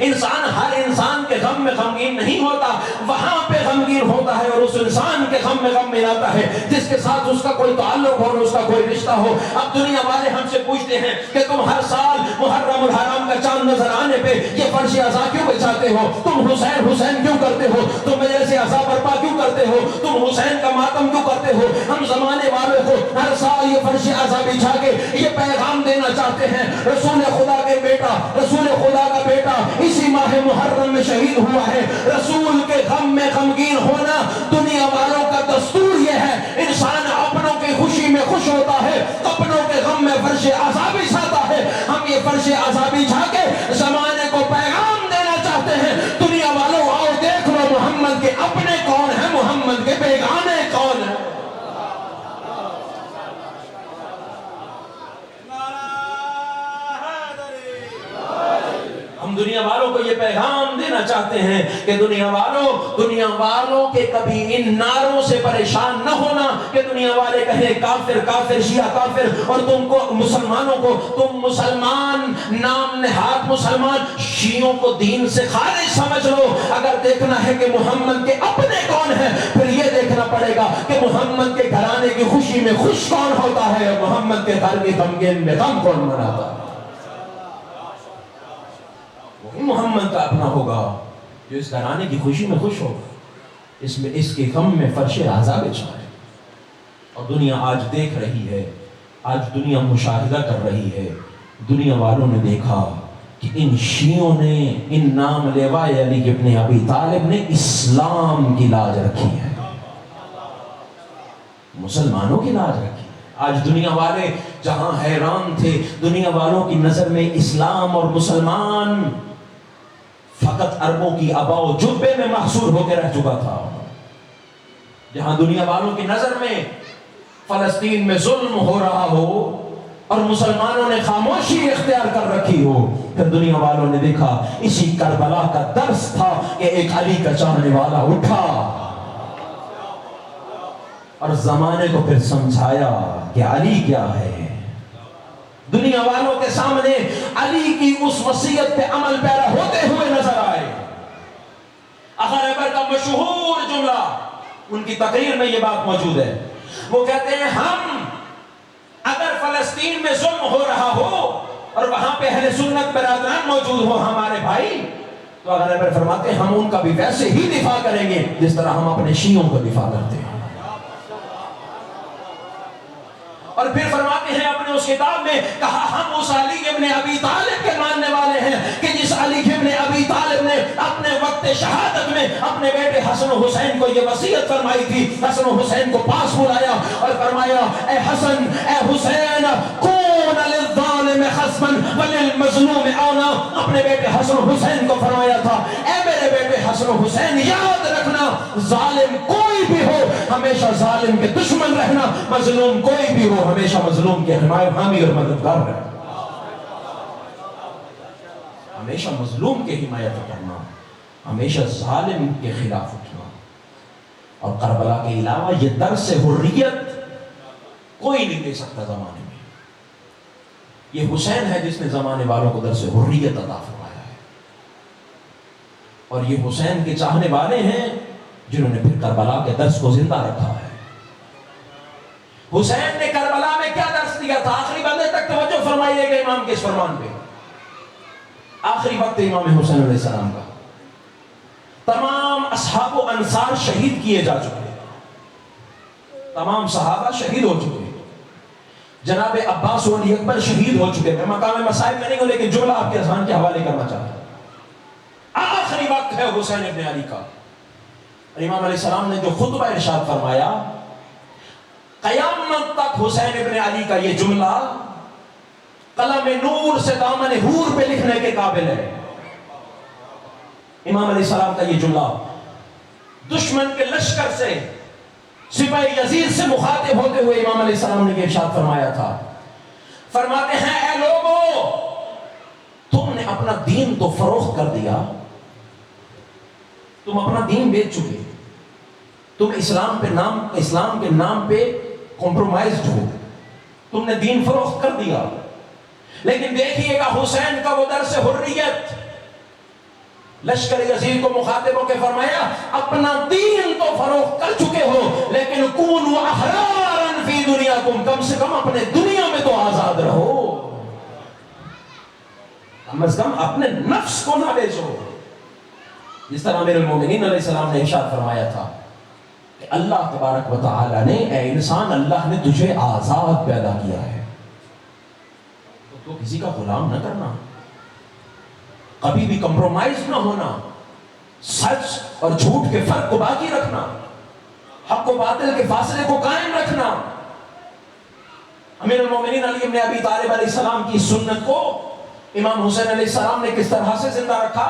انسان ہر انسان کے غم میں غمگین نہیں ہوتا، وہاں پہ غمگین ہوتا ہے اور اس انسان کے غم میں غم ملاتا ہے جس کے ساتھ اس کا کوئی تعلق ہو اور اس کا کوئی رشتہ ہو. اب دنیا والے ہم سے پوچھتے ہیں کہ تم ہر سال محرم الحرام کا چاند نظر آنے پہ یہ فرش عزا کیوں بچاتے ہو؟ تم حسین حسین کیوں کرتے ہو؟ تم مجلس عزا برپا کیوں کرتے ہو؟ تم حسین کا ماتم کیوں کرتے ہو؟ ہم زمانے والوں کو ہر سال یہ فرش عزا بچھا کے یہ پیغام دینا چاہتے ہیں رسول خدا کے بیٹا، رسول خدا کا بیٹا اسی ماہ محرم میں شہید ہوا ہے. رسول کے غم میں غمگین ہونا دنیا والوں کا دستور یہ ہے. انسان اپنوں کی خوشی میں خوش ہوتا ہے، اپنوں کے غم میں فرش عذاب بچھاتا ہے. ہم یہ فرش عذاب بچھا کے زمانے کو پیغام دینا چاہتے ہیں دنیا والوں آؤ دیکھ لو محمد کے اپنے کون ہیں، محمد کے بیگانے کون ہیں. ہم دنیا والوں کو یہ پیغام دینا چاہتے ہیں کہ دنیا والوں کے کبھی ان نعروں سے پریشان نہ ہونا کہ دنیا والے کہیں کافر کافر شیعہ کافر، اور تم کو مسلمانوں کو تم مسلمان نام نہاد مسلمان شیعوں کو دین سے خارج سمجھ لو. اگر دیکھنا ہے کہ محمد کے اپنے کون ہیں پھر یہ دیکھنا پڑے گا کہ محمد کے گھرانے کی خوشی میں خوش کون ہوتا ہے اور محمد کے گھر کی غمگین میں غم کون مناتا ہے. محمد کا اپنا ہوگا جو اس گھرانے کی خوشی میں خوش ہوگا، اس کے غم میں فرش عزا بچھائے. اور دنیا آج دیکھ رہی ہے، آج دنیا مشاہدہ کر رہی ہے. دنیا والوں نے دیکھا کہ ان شیعوں نے، ان نام لیوا علی ابن ابی طالب نے اسلام کی لاج رکھی ہے، مسلمانوں کی لاج رکھی. آج دنیا والے جہاں حیران تھے، دنیا والوں کی نظر میں اسلام اور مسلمان فقط عربوں کی ابا و جبے میں محصور ہو کے رہ چکا تھا. جہاں دنیا والوں کی نظر میں فلسطین میں ظلم ہو رہا ہو اور مسلمانوں نے خاموشی اختیار کر رکھی ہو، پھر دنیا والوں نے دیکھا اسی کربلا کا درس تھا کہ ایک علی کا چاہنے والا اٹھا اور زمانے کو پھر سمجھایا کہ علی کیا ہے. دنیا والوں کے سامنے علی کی اس وصیت پہ عمل پیرا ہوتے ہوئے نظر آئے. اخر کا مشہور جملہ ان کی تقریر میں یہ بات موجود ہے. وہ کہتے ہیں ہم اگر فلسطین میں ظلم ہو رہا ہو اور وہاں پہ اہل سنت برادران موجود ہو ہمارے بھائی، تو اگر فرماتے ہیں ہم ان کا بھی ویسے ہی دفاع کریں گے جس طرح ہم اپنے شیعوں کا دفاع کرتے ہیں. اور پھر فرماتے ہیں اپنے اس کتاب میں کہا ہم اس علی ابن ابی طالب کے ماننے والے ہیں کہ جس علی ابن ابی طالب نے اپنے وقت شہادت میں اپنے بیٹے حسن و حسین کو یہ وصیت فرمائی تھی. حسن و حسین کو پاس بلایا اور فرمایا اے حسن اے حسین کون للظالم نصبا وللمظلوم آنا، اپنے بیٹے حسن و حسین کو فرمایا تھا اے میرے بیٹے حسن و حسین یاد رکھنا ظالم کوئی بھی ہو ہمیشہ ظالم کے دشمن رہنا، مظلوم کوئی بھی ہو ہمیشہ مظلوم کے حامی اور مددگار رہنا، ہمیشہ مظلوم کے حمایت کرنا، ہمیشہ ظالم کے خلاف اٹھنا۔ اور کربلا کے علاوہ یہ درس حریت کوئی نہیں دے سکتا زمانے میں، یہ حسین ہے جس نے زمانے والوں کو درس حریت عطا فرمایا ہے، اور یہ حسین کے چاہنے والے ہیں جنہوں نے پھر کربلا کے درس کو زندہ رکھا ہے۔ حسین نے کربلا میں کیا درس دیا تھا؟ آخری بندے تک توجہ فرمائیے گا امام کے اس فرمان پہ، آخری وقت امام حسین علیہ السلام کا، تمام اصحاب و انصار شہید کیے جا چکے، تمام صحابہ شہید ہو چکے، جناب عباس و علی اکبر شہید ہو چکے۔ میں مقام مصائب میں نہیں ہوں لیکن جملہ آپ کے اذہان کے حوالے کرنا چاہتا ہوں۔ آخری وقت ہے حسین ابن علی کا، امام علیہ السلام نے جو خطبہ ارشاد فرمایا، قیامت تک حسین ابن علی کا یہ جملہ قلم نور سے دامن حور پہ لکھنے کے قابل ہے۔ امام علیہ السلام کا یہ جملہ دشمن کے لشکر سے، سپاہی یزید سے مخاطب ہوتے ہوئے امام علیہ السلام نے یہ ارشاد فرمایا تھا، فرماتے ہیں اے لوگو تم نے اپنا دین تو فروخت کر دیا، تم اپنا دین بیچ چکے، تم اسلام کے نام پہ کمپرومائزڈ ہو، تم نے دین فروخت کر دیا، لیکن دیکھیے گا حسین کا وہ درس حریت، لشکر یزید کو مخاطب ہو کے فرمایا اپنا دین تو فروخت کر چکے ہو لیکن کونوا احرارا فی دنیاکم، کم سے کم اپنے دنیا میں تو آزاد رہو، کم از کم اپنے نفس کو نہ بیچو۔ جس طرح امیر المومنین علیہ السلام نے ارشاد فرمایا تھا کہ اللہ تبارک و تعالی نے، اے انسان اللہ نے تجھے آزاد پیدا کیا ہے تو کسی کا غلام نہ کرنا، کبھی بھی کمپرومائز نہ ہونا، سچ اور جھوٹ کے فرق کو باقی رکھنا، حق و باطل کے فاصلے کو قائم رکھنا۔ امیر المومنین علی بن ابی طالب علیہ السلام کی سنت کو امام حسین علیہ السلام نے کس طرح سے زندہ رکھا؟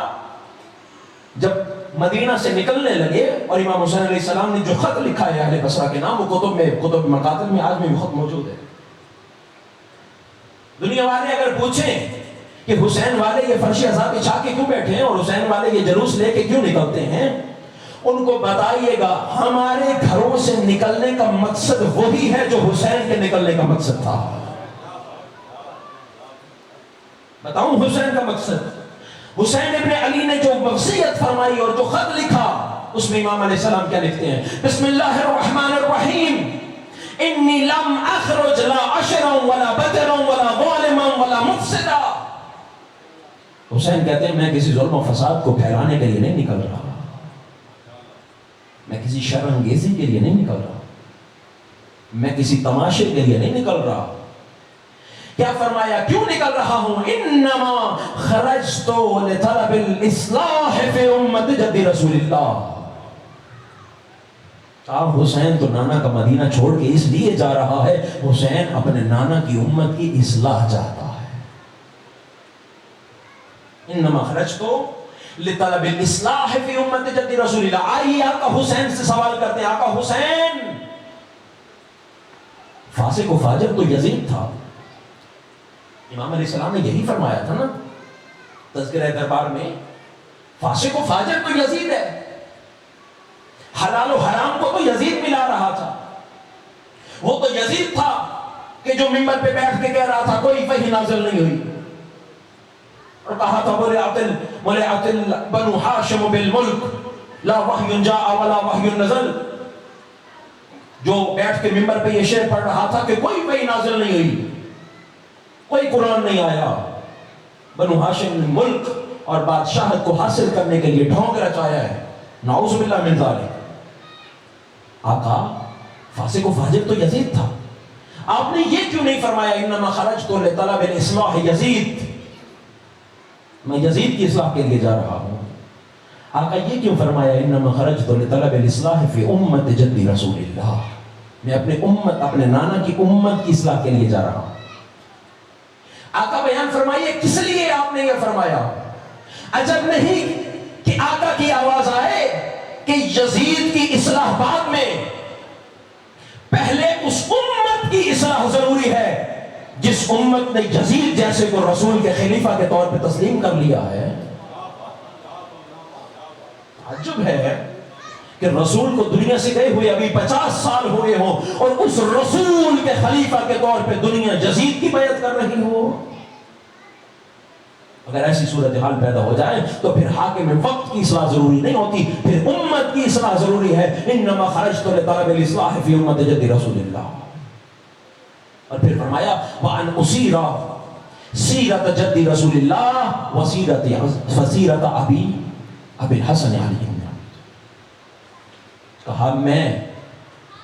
جب مدینہ سے نکلنے لگے اور امام حسین علیہ السلام نے جو خط لکھا ہے اہل بصرہ کے نام، وہ کتب مقاتل میں آج بھی خط موجود ہے۔ دنیا والے اگر پوچھیں کہ حسین والے یہ فرش عذاب بچھا کے کیوں بیٹھے ہیں اور حسین والے یہ جلوس لے کے کیوں نکلتے ہیں، ان کو بتائیے گا ہمارے گھروں سے نکلنے کا مقصد وہی ہے جو حسین کے نکلنے کا مقصد تھا۔ بتاؤں حسین کا مقصد؟ حسین ابن علی نے جو وصیت فرمائی اور جو خط لکھا، اس میں امام علیہ السلام کیا لکھتے ہیں؟ بسم اللہ الرحمن الرحیم، انی لم اخرج لا عشرا ولا بدرا ولا ظالما ولا مفسدا۔ حسین کہتے ہیں میں کسی ظلم و فساد کو پھیلانے کے لیے نہیں نکل رہا، میں کسی شر انگیزی کے لیے نہیں نکل رہا، میں کسی تماشے کے لیے نہیں نکل رہا۔ کیا فرمایا کیوں نکل رہا ہوں؟ انما خرجت لطلب الاصلاح فی امت جد رسول اللہ۔ حسین تو نانا کا مدینہ چھوڑ کے اس لیے جا رہا ہے، حسین اپنے نانا کی امت کی اصلاح چاہتا ہے۔ انما خرجت لطلب الاصلاح فی امت جد رسول اللہ۔ آئیے آقا حسین سے سوال کرتے ہیں، آقا حسین فاسق و فاجر تو یزید تھا، امام علیہ السلام نے یہی فرمایا تھا نا تذکرہ دربار میں، فاسق و فاجر تو یزید ہے، حلال و حرام کو تو یزید ملا رہا تھا۔ وہ تو یزید تھا کہ جو منبر پہ بیٹھ کے کہہ رہا تھا کوئی وحی نازل نہیں ہوئی، اور کہا تھا ملعت بنو ہاشم بالملک لا وحی جاء ولا وحی نزل، جو بیٹھ کے منبر پہ یہ شعر پڑھ رہا تھا کہ کوئی وحی نازل نہیں ہوئی، کوئی قرآن نہیں آیا، بنو ہاشم ملک اور بادشاہت کو حاصل کرنے کے لیے ڈھونگ رچایا ہے، نعوذ باللہ من ذالک۔ آقا فاسق و فاجر تو یزید تھا، آپ نے یہ کیوں نہیں فرمایا انما خرجت لطلب الاصلاح یزید، میں یزید کی اصلاح کے لیے جا رہا ہوں؟ آقا یہ کیوں فرمایا انما خرجت لطلب الاصلاح فی امت جد رسول اللہ، میں اپنے نانا کی امت کی اصلاح کے لیے جا رہا ہوں؟ آقا بیان فرمائیے کس لیے آپ نے یہ فرمایا؟ عجب نہیں کہ آقا کی آواز آئے کہ یزید کی اصلاح بعد میں، پہلے اس امت کی اصلاح ضروری ہے جس امت نے یزید جیسے کو رسول کے خلیفہ کے طور پہ تسلیم کر لیا ہے۔ عجب ہے کہ رسول کو دنیا سے گئے ہوئے ابھی 50 سال ہوئے ہوں اور اس رسول کے خلیفہ کے طور پہ دنیا یزید کی بیعت کر رہی ہو۔ اگر ایسی صورتحال پیدا ہو جائے تو پھر حاکم وقت کی اصلاح ضروری نہیں ہوتی، پھر امت کی اصلاح ضروری ہے۔ انما خرجت لطلب الاصلاح فی امت جد رسول اللہ۔ اور پھر فرمایا وَأَنْ أُسِيرَ سِيرَةَ جد رسول اللہ وَسِيرَةَ أَبِي الحسن علیہ۔ کہا میں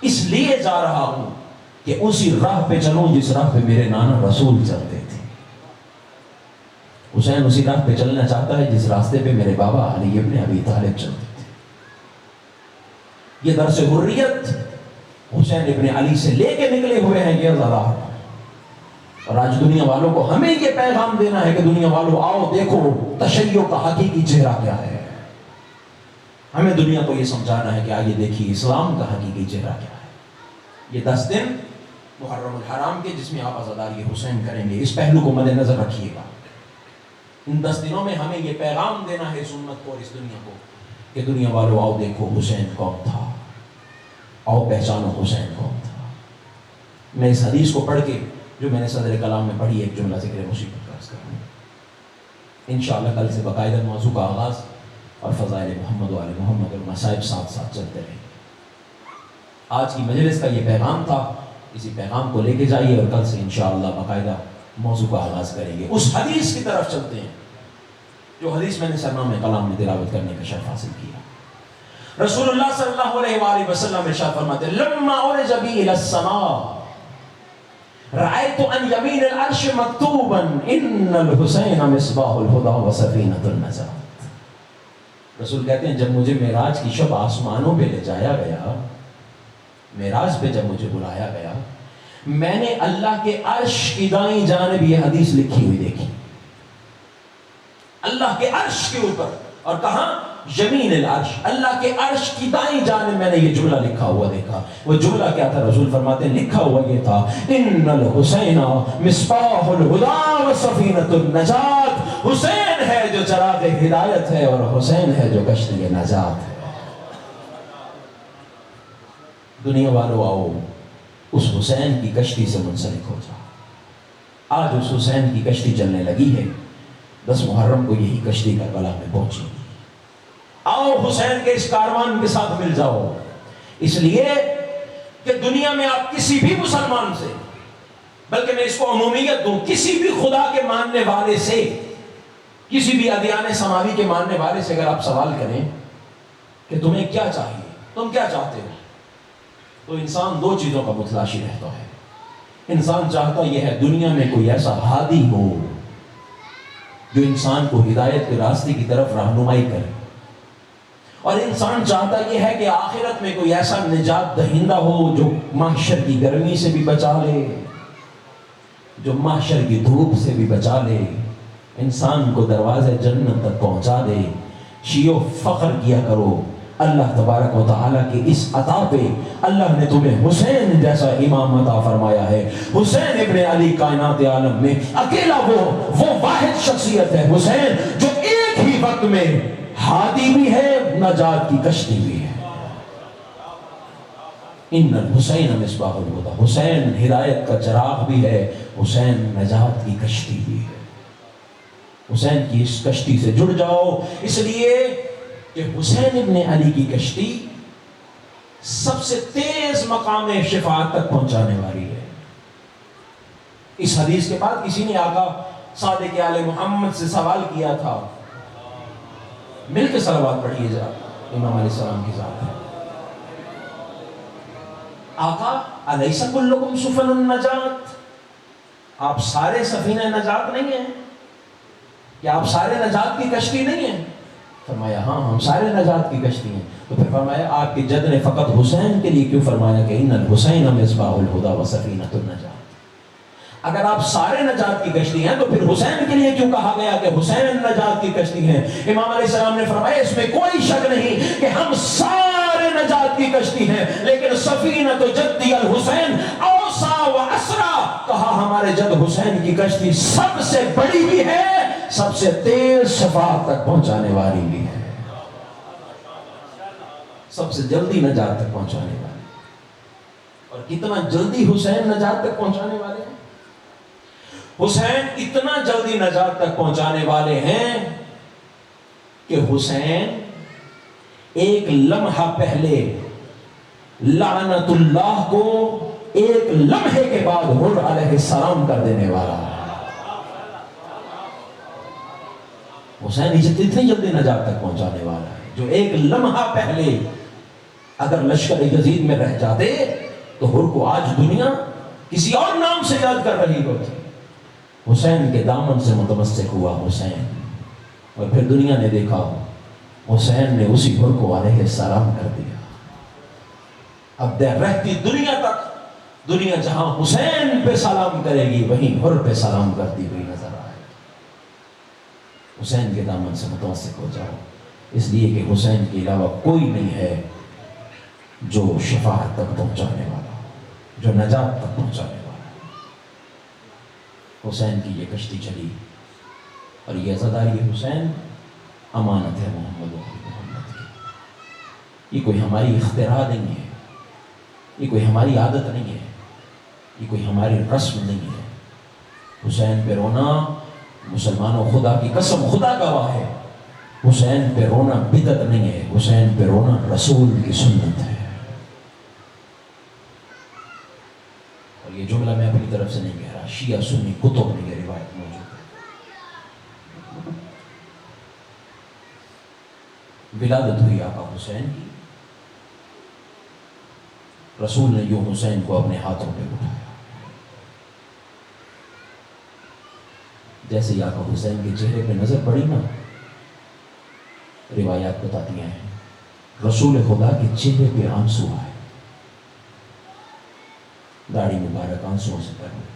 اس لیے جا رہا ہوں کہ اسی راہ پہ چلوں جس راہ پہ میرے نانا رسول چلتے تھے۔ حسین اسی راہ پہ چلنا چاہتا ہے جس راستے پہ میرے بابا علی ابن ابی طالب چلتے تھے۔ یہ درس حریت حسین ابن علی سے لے کے نکلے ہوئے ہیں یہ ذرا، اور آج دنیا والوں کو ہمیں یہ پیغام دینا ہے کہ دنیا والوں آؤ دیکھو تشیع کا حقیقی چہرہ کیا ہے۔ ہمیں دنیا کو یہ سمجھانا ہے کہ آئیے دیکھیے اسلام کا حقیقی چہرہ کیا ہے۔ یہ 10 دن محرم الحرام کے جس میں آپ عزاداری حسین کریں گے، اس پہلو کو مد نظر رکھیے گا۔ ان 10 دنوں میں ہمیں یہ پیغام دینا ہے اس امت کو اور اس دنیا کو کہ دنیا والوں آؤ دیکھو حسین کون تھا، آؤ پہچانو حسین کون تھا۔ میں اس حدیث کو پڑھ کے جو میں نے صدر کلام میں پڑھی ایک جملہ ذکر مصیبت کا عرض کروں۔ انشاءاللہ کل سے باقاعدہ موضوع کا آغاز اور فضائل محمد و آل محمد اور مصائب ساتھ ساتھ چلتے رہیں۔ آج کی مجلس کا یہ پیغام تھا، اسی پیغام کو لے کے جائیے اور کل سے انشاءاللہ باقاعدہ موضوع کا آغاز کریں گے۔ اس حدیث کی طرف چلتے ہیں جو حدیث میں نے سرنامہ کلام میں تلاوت کرنے کا شرف حاصل کیا۔ رسول اللہ صلی اللہ علیہ وآلہ وسلم ارشاد فرماتے ہیں لما عرج بی الی السماء رأيت عن يمين العرش مكتوبا ان الحسین مصباح الہدی وسفینۃ النجاۃ۔ رسول کہتے ہیں جب مجھے معراج کی شب آسمانوں پہ لے جایا گیا، معراج پہ جب مجھے بلایا گیا، میں نے اللہ کے عرش کی دائیں جانب یہ حدیث لکھی ہوئی دیکھی، اللہ کے عرش کے اوپر، اور کہاں؟ یمین العرش، اللہ کے عرش کی دائیں جانب میں نے یہ جملہ لکھا ہوا دیکھا۔ وہ جملہ کیا تھا؟ رسول فرماتے ہیں لکھا ہوا یہ تھا ان الحسین مصباح الہدی وسفینۃ النجاۃ، حسین ہے جو چراغ ہدایت ہے اور حسین ہے جو کشتی نجات ہے۔ دنیا والوں آؤ اس حسین کی کشتی سے منسلک ہو جا۔ آج اس حسین کی کشتی چلنے لگی ہے، 10 محرم کو یہی کشتی کربلا میں پہنچی۔ آؤ حسین کے اس کاروان کے ساتھ مل جاؤ، اس لیے کہ دنیا میں آپ کسی بھی مسلمان سے، بلکہ میں اس کو عمومیت دوں، کسی بھی خدا کے ماننے والے سے، کسی بھی ادیان سماوی کے ماننے والے سے اگر آپ سوال کریں کہ تمہیں کیا چاہیے، تم کیا چاہتے ہو، تو انسان 2 چیزوں کا متلاشی رہتا ہے۔ انسان چاہتا یہ ہے دنیا میں کوئی ایسا ہادی ہو جو انسان کو ہدایت کے راستے کی طرف رہنمائی کرے، اور انسان چاہتا یہ ہے کہ آخرت میں کوئی ایسا نجات دہندہ ہو جو محشر کی گرمی سے بھی بچا لے، جو محشر کی دھوپ سے بھی بچا لے، انسان کو دروازے جنت تک پہنچا دے۔ شیعو فخر کیا کرو اللہ تبارک و تعالیٰ کی اس عطا پہ، اللہ نے تمہیں حسین جیسا امام عطا فرمایا ہے۔ حسین ابن علی کائنات عالم میں اکیلا وہ واحد شخصیت ہے حسین جو ایک ہی وقت میں ہادی بھی ہے، نجات کی کشتی بھی ہے۔ ان الحسین مصباح الہدی، حسین ہدایت کا چراغ بھی ہے، حسین نجات کی کشتی بھی ہے۔ حسین کی اس کشتی سے جڑ جاؤ، اس لیے کہ حسین ابن علی کی کشتی سب سے تیز مقام شفاعت تک پہنچانے والی ہے۔ اس حدیث کے بعد کسی نے آقا صادق آل محمد سے سوال کیا تھا، مل کے صلوات پڑھیے ذرا امام علیہ السلام کی ذات ہے۔ آقا الیس کلکم سفن النجات، آپ سارے سفینہ نجات نہیں ہیں؟ کیا آپ سارے نجات کی کشتی نہیں ہیں؟ فرمایا ہاں ہم سارے نجات کی کشتی ہیں۔ تو پھر فرمایا آپ کی جد نے فقط حسین کے لیے کیوں فرمایا کہ ان الحسین مصباح الہدی وسفینۃ النجات؟ اگر آپ سارے نجات کی کشتی ہیں تو پھر حسین کے لیے کیوں کہا گیا کہ حسین نجات کی کشتی ہیں؟ امام علیہ السلام نے فرمایا اس میں کوئی شک نہیں کہ ہم سارے نجات کی کشتی ہیں، لیکن سفینۃ جدی الحسین اوسع و اسرع، کہا ہمارے جد حسین کی کشتی سب سے بڑی بھی ہے، سب سے تیز شفاعت تک پہنچانے والی بھی ہے، سب سے جلدی نجات تک پہنچانے والی۔ اور کتنا جلدی حسین نجات تک پہنچانے والے ہیں؟ حسین اتنا جلدی نجات تک پہنچانے والے ہیں کہ حسین ایک لمحہ پہلے لعنت اللہ کو ایک لمحے کے بعد حر علیہ السلام کر دینے والا ہے۔ حسین اتنی جلدی نجات تک پہنچانے والا ہے جو ایک لمحہ پہلے اگر لشکر یزید میں رہ جاتے تو حر کو آج دنیا کسی اور نام سے یاد کر رہی ہوتی۔ حسین کے دامن سے متمسک ہوا حسین، اور پھر دنیا نے دیکھا حسین نے اسی حر کو علیہ السلام کر دیا۔ اب رہتی دنیا تک، دنیا جہاں حسین پہ سلام کرے گی وہیں حر پہ سلام کرتی ہوئی نظر آئے۔ حسین کے دامن سے متمسک ہو جاؤ، اس لیے کہ حسین کے علاوہ کوئی نہیں ہے جو شفاعت تک پہنچانے والا، جو نجات تک پہنچانے والا۔ حسین کی یہ کشتی چلی، اور یہ عزاداری حسین امانت ہے محمد کی۔ یہ کوئی ہماری اختراع نہیں ہے، یہ کوئی ہماری عادت نہیں ہے، یہ کوئی ہماری رسم نہیں ہے۔ حسین پہ رونا، مسلمانوں خدا کی قسم خدا گواہ ہے، حسین پہ رونا بدعت نہیں ہے، حسین پہ رونا رسول کی سنت ہے۔ اور یہ جملہ میں اپنی طرف سے نہیں کہہ رہا، شیعہ سنی کتب میں یہ روایت موجود ہے۔ ولادت ہوئی آقا حسین کی، رسول نے یوں حسین کو اپنے ہاتھوں پہ اٹھایا، جیسے ہی آقا حسین کے چہرے پہ نظر پڑی نا، روایات بتاتی ہیں رسول خدا کے چہرے پہ آنسو آئے، داڑھی مبارک آنسوؤں سے بھر گئی۔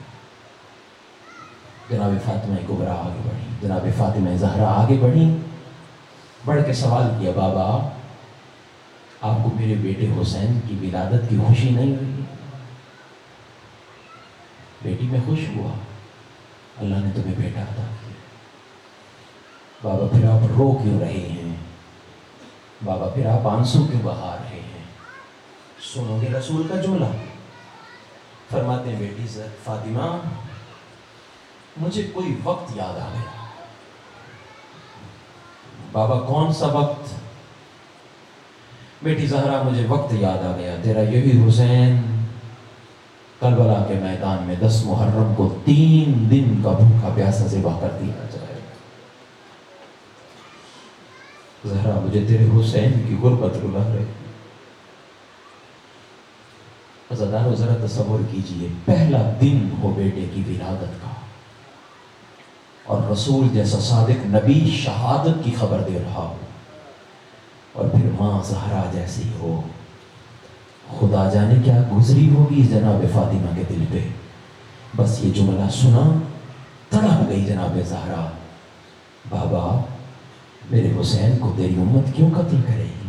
جناب فاطمہ کبریٰ آگے بڑھی، جناب فاطمہ زہرا آگے بڑھی، بڑھ کے سوال کیا، بابا آپ کو میرے بیٹے حسین کی ولادت کی خوشی نہیں ہوئی؟ بیٹی میں خوش ہوا، اللہ نے تمہیں بیٹا عطا کیا۔ بابا پھر آپ رو کیوں رہے ہیں؟ بابا پھر آپ آنسو کیوں بہا رہے ہیں؟ سنو گے رسول کا جملہ؟ فرماتے ہیں بیٹی فاطمہ مجھے کوئی وقت یاد آ گیا۔ بابا کون سا وقت؟ بیٹی زہرا مجھے وقت یاد آ گیا، تیرا یہی حسین کربلا کے میدان میں 10 محرم کو 3 دن کا بھوکا پیاسا ذبح کر دیا جائے گا۔ زہرا مجھے تیرے حسین کی غربت رلا رہی۔ عزادارو ذرا تصور کیجئے، پہلا دن ہو بیٹے کی ولادت کا، اور رسول جیسا صادق نبی شہادت کی خبر دے رہا ہو، اور پھر ماں زہرا جیسی ہو، خدا جانے کیا گزری ہوگی جناب فاطمہ کے دل پہ۔ بس یہ جملہ سنا تڑپ گئی جناب زہرا، بابا میرے حسین کو تیری امت کیوں قتل کرے گی؟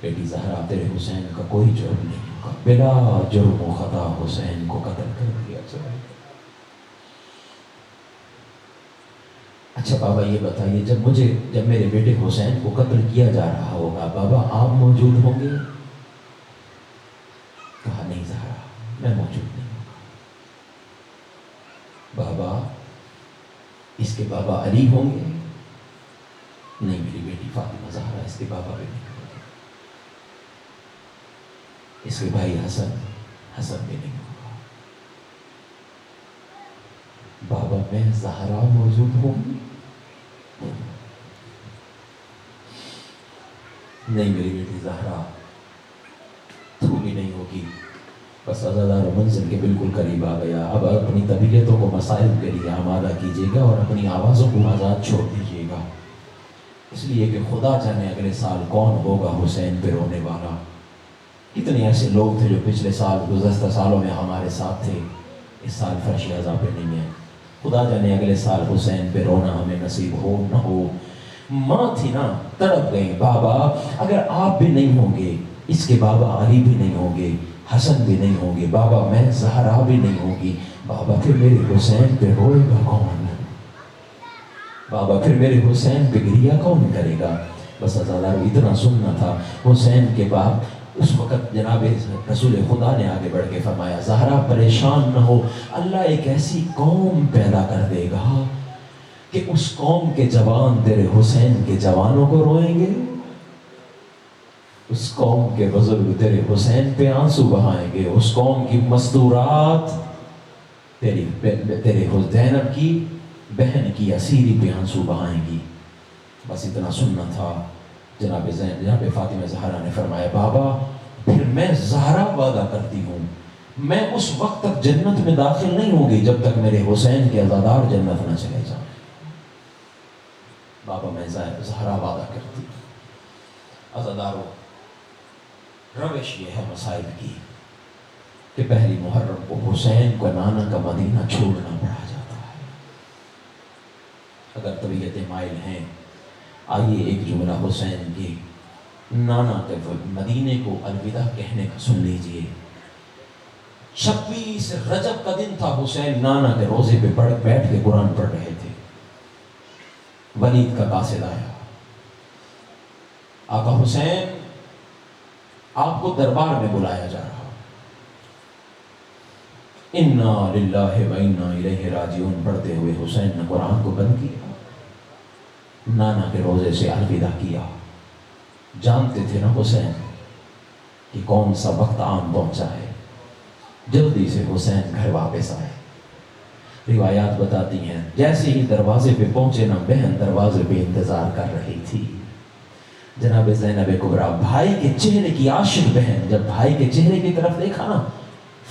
بیٹی زہرا تیرے حسین کا کوئی جرم نہیں ہوگا، بلا جرم و خطا حسین کو قتل کر دیا جائے گا۔ اچھا بابا یہ بتائیے، جب میرے بیٹے حسین کو قتل کیا جا رہا ہوگا، بابا آپ موجود ہوں گے؟ کہا نہیں زہرا میں موجود نہیں ہوں گا۔ بابا اس کے بابا علی ہوں گے؟ نہیں میری بیٹی فاطمہ زہرا اس کے بابا بھی نہیں ہوں گے۔ اس کے بھائی حسن بھی نہیں ہوگا۔ بابا میں زہرا موجود ہوں گی؟ نہیں میری بیٹی زہرا تو بھی نہیں ہوگی۔ بس عزادار منزل کے بالکل قریب آ گیا، اب اپنی طبیعتوں کو مسائل کے لیے آمادہ کیجیے گا اور اپنی آوازوں کو آزاد چھوڑ دیجیے گا، اس لیے کہ خدا جانے اگلے سال کون ہوگا حسین پہ رونے والا۔ کتنے ایسے لوگ تھے جو پچھلے سال گزشتہ سالوں میں ہمارے ساتھ تھے، اس سال فرش اعضا پہ نہیں ہے، خدا جانے اگلے سال حسین پہ رونا ہمیں نصیب ہو نہ ہو۔ ماں تھی نا، تڑپ گئی، بابا اگر آپ بھی نہیں ہوں گے، اس کے بابا علی بھی نہیں ہوں گے، حسن بھی نہیں ہوں گے، بابا میں زہرا بھی نہیں ہوگی، بابا پھر میرے حسین پہ روئے گا کون؟ بابا پھر میرے حسین پہ گریہ کون کرے گا؟ بس ازادارو اتنا سننا تھا۔ حسین کے بعد اس وقت جناب رسول خدا نے آگے بڑھ کے فرمایا زہرا پریشان نہ ہو، اللہ ایک ایسی قوم پیدا کر دے گا کہ اس قوم کے جوان تیرے حسین کے جوانوں کو روئیں گے، اس قوم کے بزرگ تیرے حسین پہ آنسو بہائیں گے، اس قوم کی مستورات تیرے زینب کی بہن کی اسیری پہ آنسو بہائیں گی۔ بس اتنا سننا تھا۔ جناب فاطمہ زہرا نے فرمایا بابا پھر میں زہرا وعدہ کرتی ہوں میں اس وقت تک جنت میں داخل نہیں ہوگی جب تک میرے حسین کے عزادار جنت نہ چلے جائیں۔ بابا میں زہرا وعدہ کرتی ہوں۔ عزادارو روش یہ ہے مصائب کی کہ پہلی محرم کو حسین کو نانا کا مدینہ چھوڑنا پڑا جاتا ہے۔ اگر طبیعتیں مائل ہیں آئیے ایک جملہ حسین کی نانا کے مدینے کو الوداع کہنے کا سن لیجئے۔ 26 رجب کا دن تھا، حسین نانا کے روزے پہ بیٹھ کے قرآن پڑھ رہے تھے۔ ولید کا قاصد آیا، آقا حسین آپ کو دربار میں بلایا جا رہا۔ انا للہ و انا الیہ راجعون پڑھتے ہوئے حسین نے قرآن کو بند کیا، نانا کے روزے سے الوداع کیا۔ جانتے تھے نا حسین کہ کون سا وقت عام پہنچا ہے، جلدی سے حسین گھر واپس آئے۔ روایات بتاتی ہیں جیسے ہی دروازے پہ پہنچے نا بہن دروازے پہ انتظار کر رہی تھی۔ جناب زینب کبریٰ بھائی کے چہرے کی عاشق بہن جب بھائی کے چہرے کی طرف دیکھا نا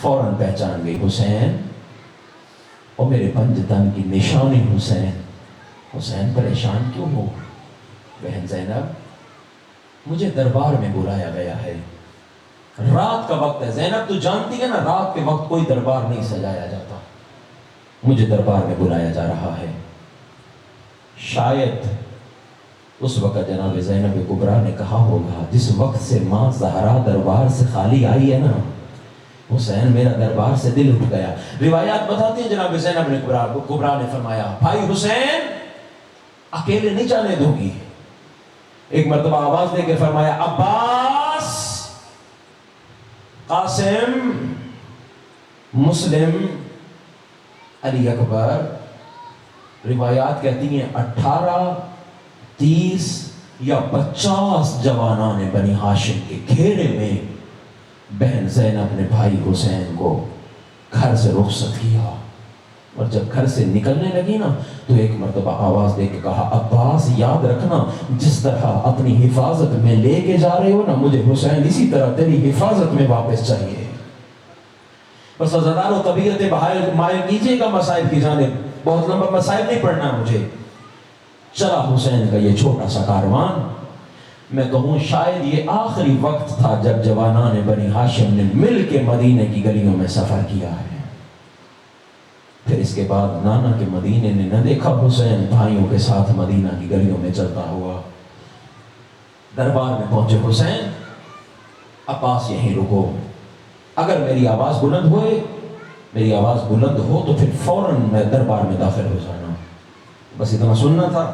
فوراً پہچان گئی حسین، اور میرے پنجتن کی نشانی حسین۔ حسین پریشان کیوں ہو؟ بہن زینب مجھے دربار میں بلایا گیا ہے، رات کا وقت ہے، زینب تو جانتی ہے نا رات کے وقت کوئی دربار نہیں سجایا جاتا، مجھے دربار میں بلایا جا رہا ہے۔ شاید اس وقت جناب زینب کبریٰ نے کہا ہوگا جس وقت سے ماں زہرا دربار سے خالی آئی ہے نا حسین میرا دربار سے دل اٹھ گیا۔ روایات بتاتی ہیں جناب زینب کبریٰ نے فرمایا بھائی حسین اکیلے نہیں جانے دوں گی۔ ایک مرتبہ آواز دے کے فرمایا عباس، قاسم، مسلم، علی اکبر۔ روایات کہتی ہیں 18، 30 یا 50 جوانان بنی ہاشم کے گھیرے میں بہن زینب نے بھائی حسین کو گھر سے رخصت کیا، اور جب گھر سے نکلنے لگی نا تو ایک مرتبہ آواز دے کے کہا عباس یاد رکھنا جس طرح اپنی حفاظت میں لے کے جا رہے ہو نا مجھے حسین اسی طرح تیری حفاظت میں واپس چاہیے۔ بس عزادارو طبیعت مائل کیجئے گا مسائب کی جانب، بہت لمبا مسائب نہیں پڑھنا مجھے۔ چلا حسین کا یہ چھوٹا سا کاروان، میں کہوں شاید یہ آخری وقت تھا جب جوانان بنی ہاشم نے مل کے مدینے کی گلیوں میں سفر کیا ہے۔ پھر اس کے بعد نانا کے مدینے نے نہ دیکھا حسین بھائیوں کے ساتھ مدینہ کی گلیوں میں چلتا ہوا۔ دربار میں پہنچے حسین، عباس یہیں رکو، اگر میری آواز بلند ہوئے میری آواز بلند ہو تو پھر فوراً میں دربار میں داخل ہو جانا۔ بس اتنا سننا تھا۔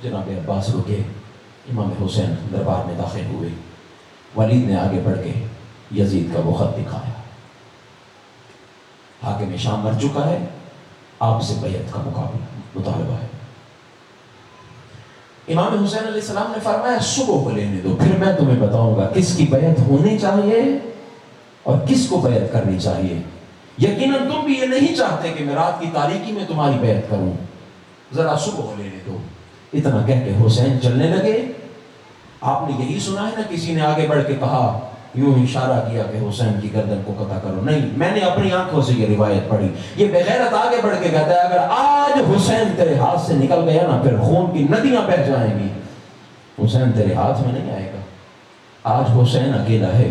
جناب عباس رکے، امام حسین دربار میں داخل ہوئے۔ ولید نے آگے بڑھ کے یزید کا وہ خط دکھایا، حاکم شام مر چکا ہے، آپ سے بیعت کا مطالبہ ہے۔ امام حسین علیہ السلام نے فرمایا صبح کو لینے دو، پھر میں تمہیں بتاؤں گا کس کی بیعت ہونی چاہیے اور کس کو بیعت کرنی چاہیے۔ یقیناً تم بھی یہ نہیں چاہتے کہ میں رات کی تاریکی میں تمہاری بیعت کروں، ذرا صبح کو لینے دو۔ اتنا کہہ کے حسین چلنے لگے۔ آپ نے یہی سنا ہے نا کسی نے آگے بڑھ کے کہا، یوں اشارہ کیا کہ حسین کی گردن کو قطع کرو، نہیں، میں نے اپنی آنکھوں سے یہ روایت پڑھی۔ یہ بغیرت آگے بڑھ کے کہتا ہے اگر آج حسین تیرے ہاتھ سے نکل گیا نا پھر خون کی ندیاں بہہ جائیں گی۔ حسین تیرے ہاتھ میں نہیں آئے گا، آج حسین اکیلا ہے،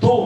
2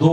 2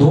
2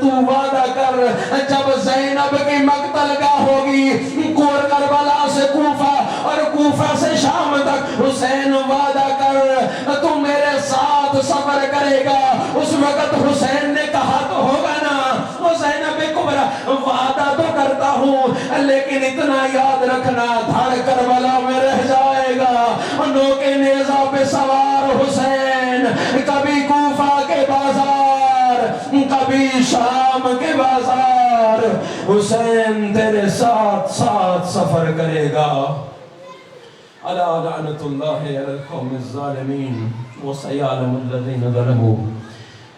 تو وعدہ کر جب زینب کی مقتل گاہ ہوگی کربلا سے کوفہ اور کوفہ سے شام تک، حسین وعدہ کر تو میرے ساتھ سفر کرے گا۔ اس وقت حسین نے کہا تو ہوگا نا، زینب کبریٰ وعدہ تو کرتا ہوں لیکن اتنا یاد رکھنا دھڑ کربلا میں رہ جائے گا۔ نوکے نیزہ پہ سوار حسین، کبھی کوفہ کے بازار کبھی شام کے بازار، حسین تیرے ساتھ ساتھ سفر کرے گا۔ الا لعنت اللہ علی القوم الظالمین وسیعلم الذین ظلموا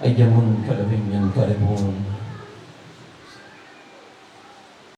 ای منقلب ینقلبون۔